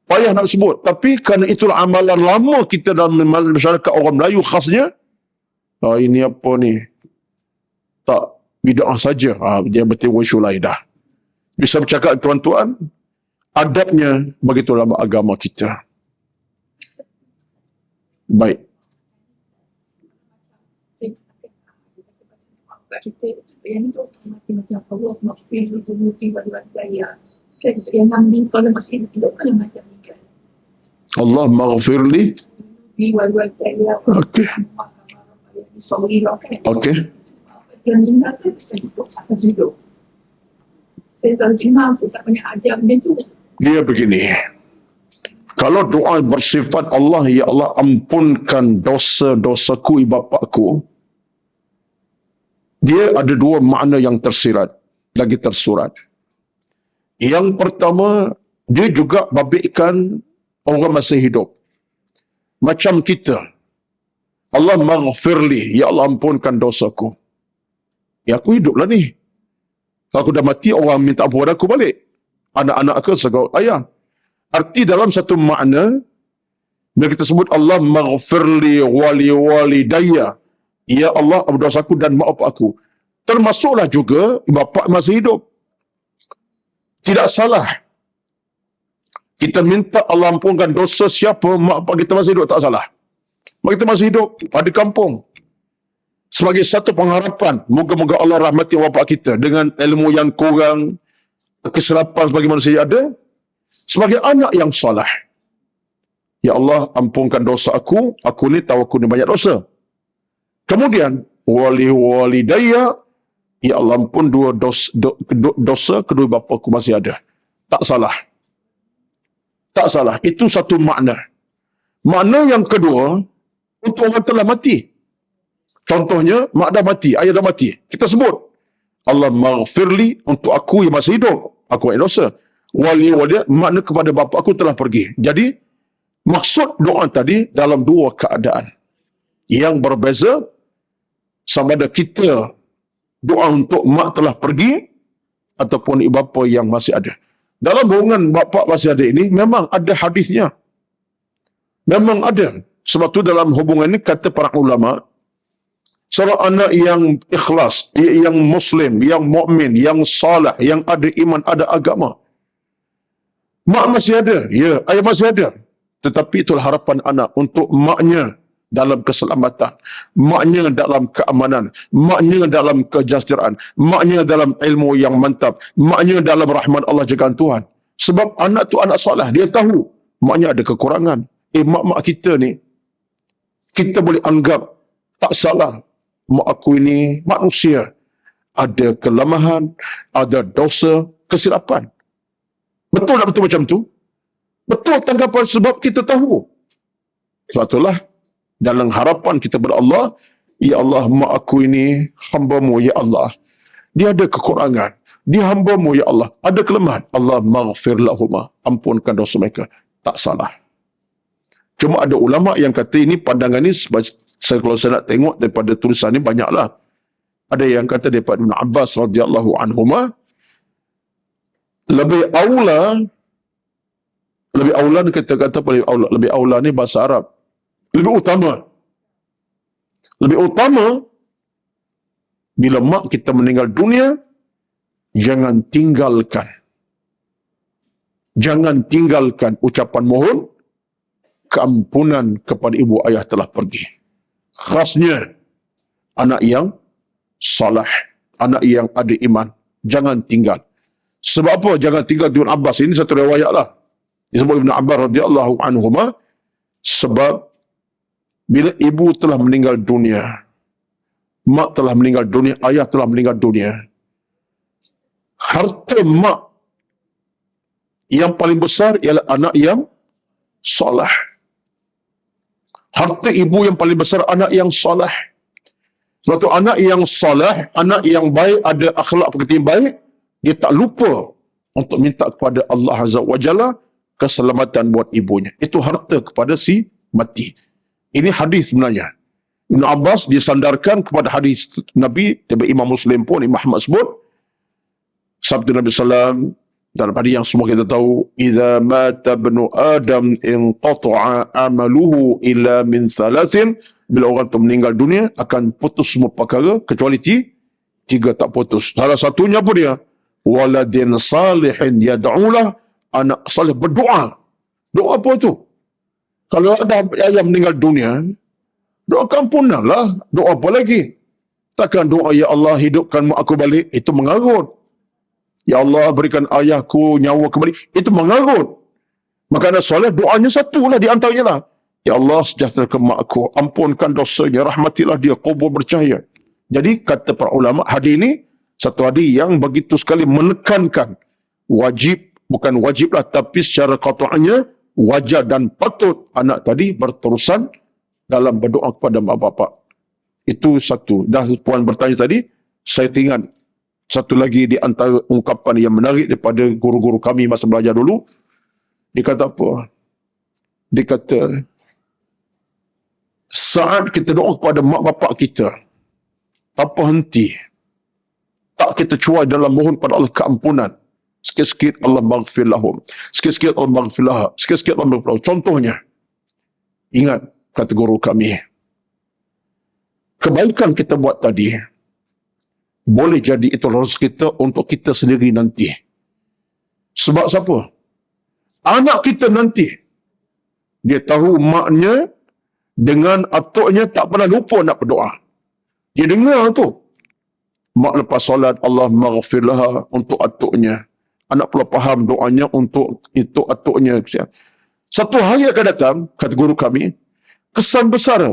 Payah nak sebut. Tapi kerana itulah amalan lama kita dalam masyarakat orang Melayu khasnya. Ini apa ni? Tak, bid'ah saja. Dia betul isu lain dah. Bisa bercakap tuan-tuan, adabnya begitu dalam agama kita. Baik. Kita yang itu macam Allah maghfir li dhunubi wal walidayya. Yang nabi kalau masih hidup kan macam ni. Allah maghfir li wal walidayya. Okey. Okey. Jangan ingat apa hidup. Saya tak dengar saya banyak ajar macam tu. Dia begini. Kalau doa bersifat Allah, ya Allah ampunkan dosa-dosaku ibu bapakku, dia ada dua makna yang tersirat, lagi tersurat. Yang pertama, dia juga babitkan orang masih hidup. Macam kita. Allah maghfirli, ya Allah ampunkan dosaku. Ya aku hiduplah ni. Kalau aku dah mati, orang minta ampun aku balik. Anak-anak ke segala ayah. Arti dalam satu makna, bila kita sebut Allah maghfirli wali walidayya, ya Allah ampun dosaku dan maaf aku. Termasuklah juga bapa masih hidup. Tidak salah. Kita minta Allah ampunkan dosa siapa, mak bapak kita masih hidup, tak salah. Mak kita masih hidup, ada kampung. Sebagai satu pengharapan, moga-moga Allah rahmati bapa kita dengan ilmu yang kurang, kesilapan sebagai manusia ada, sebagai anak yang salah. Ya Allah ampunkan dosa aku ni tahu aku ni banyak dosa. Kemudian, wali walidayya, ya Allah ampun dua dosa kedua bapa aku masih ada. Tak salah. Tak salah. Itu satu makna. Makna yang kedua, untuk orang telah mati. Contohnya, mak dah mati, ayah dah mati. Kita sebut, Allah maghfirli untuk aku yang masih hidup. Aku yang dosa. Wali makna kepada bapa aku telah pergi. Jadi, maksud doa tadi dalam dua keadaan yang berbeza. Sama ada kita doa untuk mak telah pergi ataupun ibu bapa yang masih ada. Dalam hubungan bapa masih ada ini memang ada hadisnya. Memang ada. Sebab tu dalam hubungan ini kata para ulama, seorang anak yang ikhlas, yang muslim, yang mukmin, yang salah, yang ada iman, ada agama. Mak masih ada, ya, ayah masih ada. Tetapi itulah harapan anak untuk maknya dalam keselamatan, maknya dalam keamanan, maknya dalam kesejahteraan, maknya dalam ilmu yang mantap, maknya dalam rahmat Allah jagaan Tuhan. Sebab anak tu anak salah, dia tahu maknya ada kekurangan. Mak-mak kita ni, kita boleh anggap tak salah. Mak aku ini manusia, ada kelemahan, ada dosa, kesilapan. Betul tak betul macam tu? Betul tanggapan sebab kita tahu. Sebab itulah dalam harapan kita kepada Allah, ya Allah, mak aku ini hamba-Mu, ya Allah. Dia ada kekurangan. Dia hamba-Mu, ya Allah. Ada kelemahan. Allah maghfir lahumah. Ampunkan dosa mereka. Tak salah. Cuma ada ulama yang kata ini, pandangan ini, kalau saya nak tengok daripada tulisan ini, banyaklah. Ada yang kata daripada Ibn Abbas radhiyallahu anhuma, lebih aula ni kata-kata lebih aula ni bahasa Arab. Lebih utama bila mak kita meninggal dunia, jangan tinggalkan ucapan mohon keampunan kepada ibu ayah telah pergi. Khasnya anak yang salah, anak yang ada iman, jangan tinggal. Sebab apa jangan tinggal Ibn Abbas? Ini satu riwayat lah. Disebut Ibn Abbas radhiyallahu anhuma, sebab bila ibu telah meninggal dunia, mak telah meninggal dunia, ayah telah meninggal dunia, harta mak yang paling besar ialah anak yang salah. Harta ibu yang paling besar anak yang salah. Sebab tu anak yang soleh, anak yang baik, ada akhlak pekerti yang baik, dia tak lupa untuk minta kepada Allah Azza wa Jalla keselamatan buat ibunya. Itu harta kepada si mati. Ini hadis sebenarnya. Ibn Abbas disandarkan kepada hadis Nabi, daripada Imam Muslim pun, Imam Ahmad sebut, sabda Nabi SAW, dalam hadis yang semua kita tahu, "Idza mata ibnu Adam inqata'a amaluhu illa min thalathin." Bila orang tu meninggal dunia, akan putus semua perkara, kecuali tiga tak putus. Salah satunya apa dia? Waladin salihin yad'ulah, anak salih berdoa. Doa apa tu? Kalau ada ayah meninggal dunia, doa ampunan lah. Doa apa lagi? Takkan doa, ya Allah hidupkan mak aku balik, itu mengarut. Ya Allah berikan ayahku nyawa kembali, itu mengarut. Maka anak soleh doanya satu lah di antaranya lah. Ya Allah sejahterakan mak aku, ampunkan dosanya, rahmatilah dia, kubur bercahaya. Jadi kata para ulama, hadis ini satu hadis yang begitu sekali menekankan wajib, bukan wajib lah, tapi secara qat'iynya wajar dan patut anak tadi berterusan dalam berdoa kepada mak bapak. Itu satu. Dah puan bertanya tadi, saya ingat satu lagi di antara ungkapan yang menarik daripada guru-guru kami masa belajar dulu. Dia kata apa? Dia kata, saat kita doa kepada mak bapak kita, tanpa henti, tak kita cuai dalam mohon pada Allah keampunan, sikit-sikit Allah maghfir lahum, sikit-sikit Allah maghfir laha, sikit-sikit Allah maghfir lahum. Contohnya, ingat kata guru kami, kebaikan kita buat tadi, boleh jadi itu rezeki kita untuk kita sendiri nanti. Sebab siapa? Anak kita nanti. Dia tahu maknya dengan atuknya tak pernah lupa nak berdoa. Dia dengar tu. Mak lepas solat, Allah maghfir laha untuk atuknya. Anak pula faham doanya untuk itu atuknya. Satu hari akan datang, kata guru kami, kesan besar.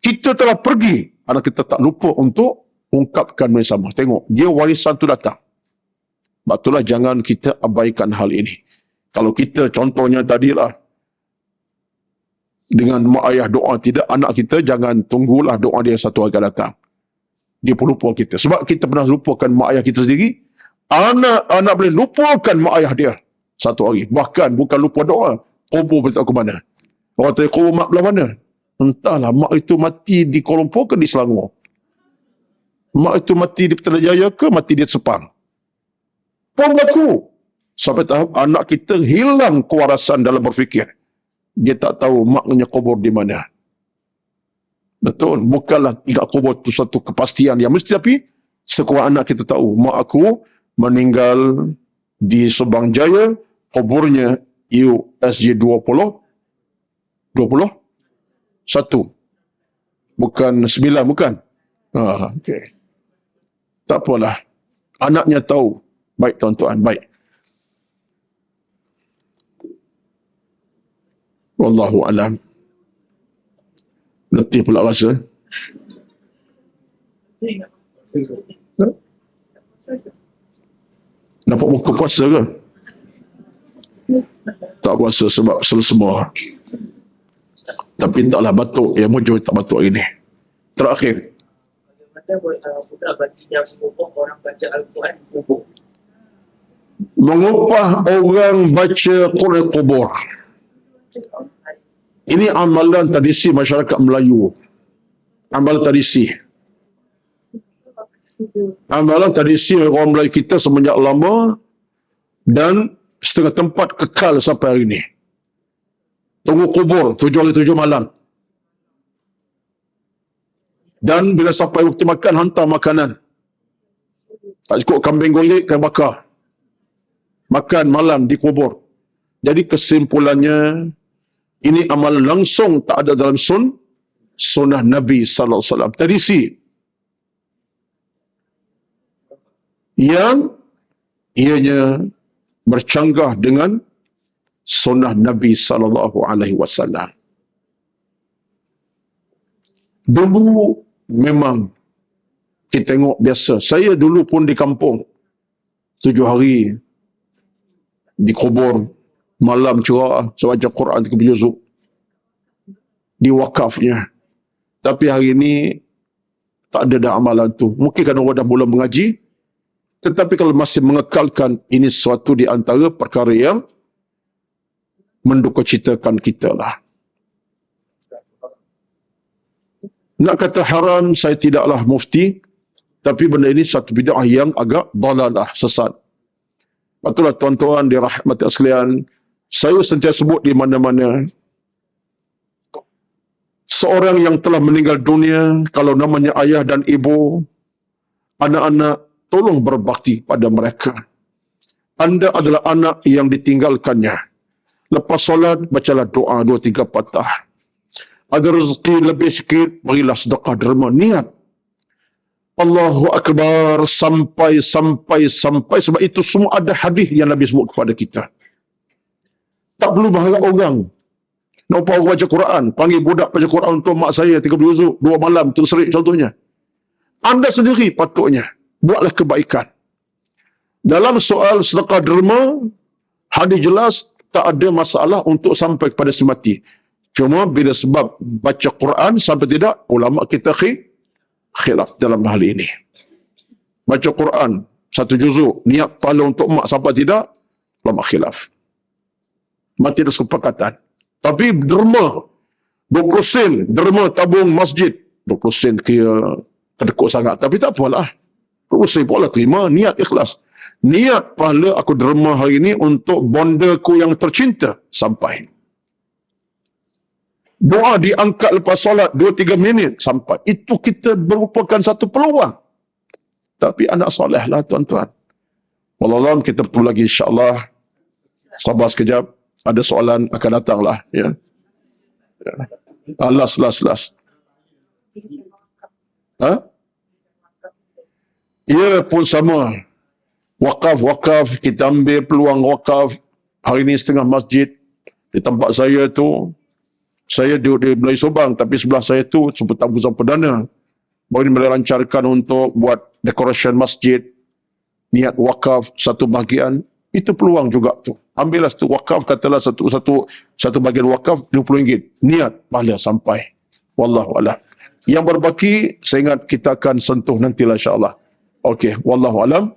Kita telah pergi, anak kita tak lupa untuk ungkapkan benda sama. Tengok, dia warisan tu datang. Sebab itulah jangan kita abaikan hal ini. Kalau kita contohnya tadilah, dengan mak ayah doa tidak, anak kita jangan tunggulah doa dia satu hari akan datang. Dia pun lupa kita. Sebab kita pernah lupakan mak ayah kita sendiri, anak boleh lupakan mak ayah dia satu hari. Bahkan bukan lupa doa, kubur beritahu ke mana. Orang tanya, kubur mak belah mana? Entahlah, mak itu mati di Kuala Lumpur ke di Selangor? Mak itu mati di Putrajaya ke mati di Sepang? Pun berlaku. Sampai tahap anak kita hilang kewarasan dalam berfikir. Dia tak tahu maknanya kubur di mana. Betul. Bukanlah ingat kubur itu satu kepastian yang mesti, tapi sekurang anak kita tahu, mak aku meninggal di Subang Jaya, kuburnya USJ 21. Bukan 9, bukan? Okay. Tak apalah. Anaknya tahu. Baik tuan-tuan, baik. Wallahu alam. Letih pula rasa. Nampak muka puasa ke? Tak puasa sebab semua. Tapi taklah batuk. Ya mujur tak batuk hari ni. Terakhir. Budak baca yang sebuah orang baca Al-Quran sebuah. Mengupah orang baca Quran kubur. Ini amalan tradisi masyarakat Melayu. Amalan tradisi. Amalan tradisi orang Melayu kita semenjak lama dan setengah tempat kekal sampai hari ini. Tunggu kubur 7 hari 7 malam. Dan bila sampai waktu makan, hantar makanan. Tak cukup kambing golek, kan bakar. Makan malam di kubur. Jadi kesimpulannya, ini amalan langsung tak ada dalam sunnah Nabi sallallahu alaihi wasallam. Tradisi yang ianya bercanggah dengan sunnah Nabi sallallahu alaihi wasallam. Dulu memang kita tengok biasa. Saya dulu pun di kampung 7 hari di kubur, malam cerah, baca Quran 30 juzuk di wakafnya. Tapi hari ini tak ada dah amalan tu. Mungkin kan orang dah mula mengaji, tetapi kalau masih mengekalkan, ini suatu di antara perkara yang mendukacitakan kita lah. Nak kata haram, saya tidaklah mufti, tapi benda ini satu bid'ah yang agak dalalah, sesat. Itulah tuan-tuan dirahmati sekalian, saya sentiasa sebut di mana-mana, seorang yang telah meninggal dunia, kalau namanya ayah dan ibu, anak-anak, tolong berbakti pada mereka. Anda adalah anak yang ditinggalkannya. Lepas solat, bacalah doa 2-3 patah. Ada rezeki lebih sikit, berilah sedekah derma. Niat. Allahu Akbar sampai. Sebab itu semua ada hadis yang Nabi sebut kepada kita. Tak perlu berharap orang. Nampak orang baca Quran, panggil budak baca Quran untuk mak saya 30 juzuk, 2 malam, terserik contohnya. Anda sendiri patutnya buatlah kebaikan. Dalam soal sedekah derma, hadis jelas tak ada masalah untuk sampai kepada semati. Cuma bila sebab baca Quran sampai tidak, ulama kita khilaf dalam hal ini. Baca Quran 1 juzuk, niat pahala untuk mak sampai tidak, ulama khilaf. Mati ada kesepakatan. Tapi derma 20 sen, derma tabung masjid 20 sen kira kedekut sangat, tapi tak apalah, 20 sen pula terima, niat ikhlas. Niat pahala aku derma hari ini untuk bondaku yang tercinta sampai. Doa diangkat lepas solat 2-3 minit sampai. Itu kita merupakan satu peluang. Tapi anak soleh lah tuan-tuan. Wallahualam, kita bertemu lagi insyaAllah. Sabar sekejap. Ada soalan akan datang lah. Ya. Last. Ya pun sama. Wakaf, kita ambil peluang wakaf. Hari ini setengah masjid. Di tempat saya tu, saya duduk di Melayu Subang, tapi sebelah saya tu Sultan Pusat Perdana. Baru ini melancarkan untuk buat decoration masjid. Niat wakaf satu bahagian. Itu peluang juga tu. Ambillah satu wakaf, katalah satu bahagian wakaf RM20. Niat pahala sampai. Wallahu a'lam. Yang berbaki, saya ingat kita akan sentuh nantilah insya-Allah. Okey, wallahu a'lam.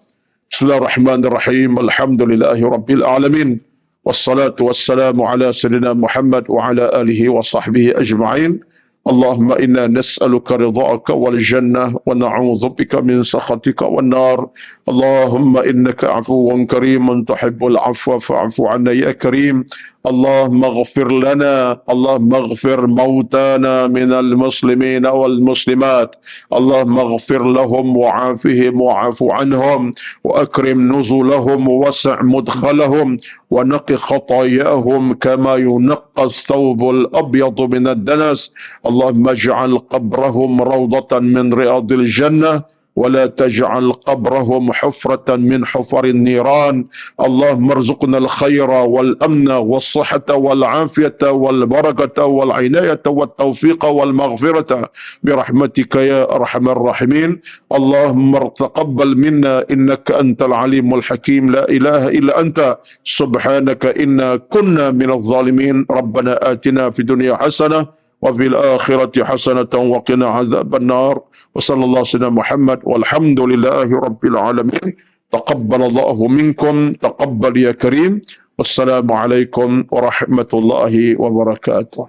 Bismillahirrahmanirrahim. Alhamdulillahi rabbil alamin. Wassalatu wassalamu ala sayyidina Muhammad wa ala alihi wa sahbihi ajma'in. اللهم إنا نسألك رضاك والجنة ونعوذ بك من سخطك والنار. اللهم إنك عفو كريم تحب العفو فاعف عنا يا كريم. اللهم اغفر لنا، اللهم اغفر موتانا من المسلمين والمسلمات. اللهم اغفر لهم وعافهم واعف عنهم وأكرم نزلهم ووسع مدخلهم ونقي خطاياهم كما ينقى الثوب الأبيض من الدنس. اللهم اجعل قبرهم روضة من رياض الجنة ولا تجعل قبرهم حفرة من حفر النيران. اللهم ارزقنا الخير والأمن والصحة والعافية والبركة والعناية والتوفيق والمغفرة برحمتك يا أرحم الراحمين. اللهم تقبل منا إنك أنت العليم الحكيم، لا إله إلا أنت سبحانك إنا كنا من الظالمين. ربنا آتنا في الدنيا حسنة وفي الآخرة حسنة وقنا عذاب النار. وصلى الله على سيدنا محمد والحمد لله رب العالمين. تقبل الله منكم، تقبل يا كريم. والسلام عليكم ورحمة الله وبركاته.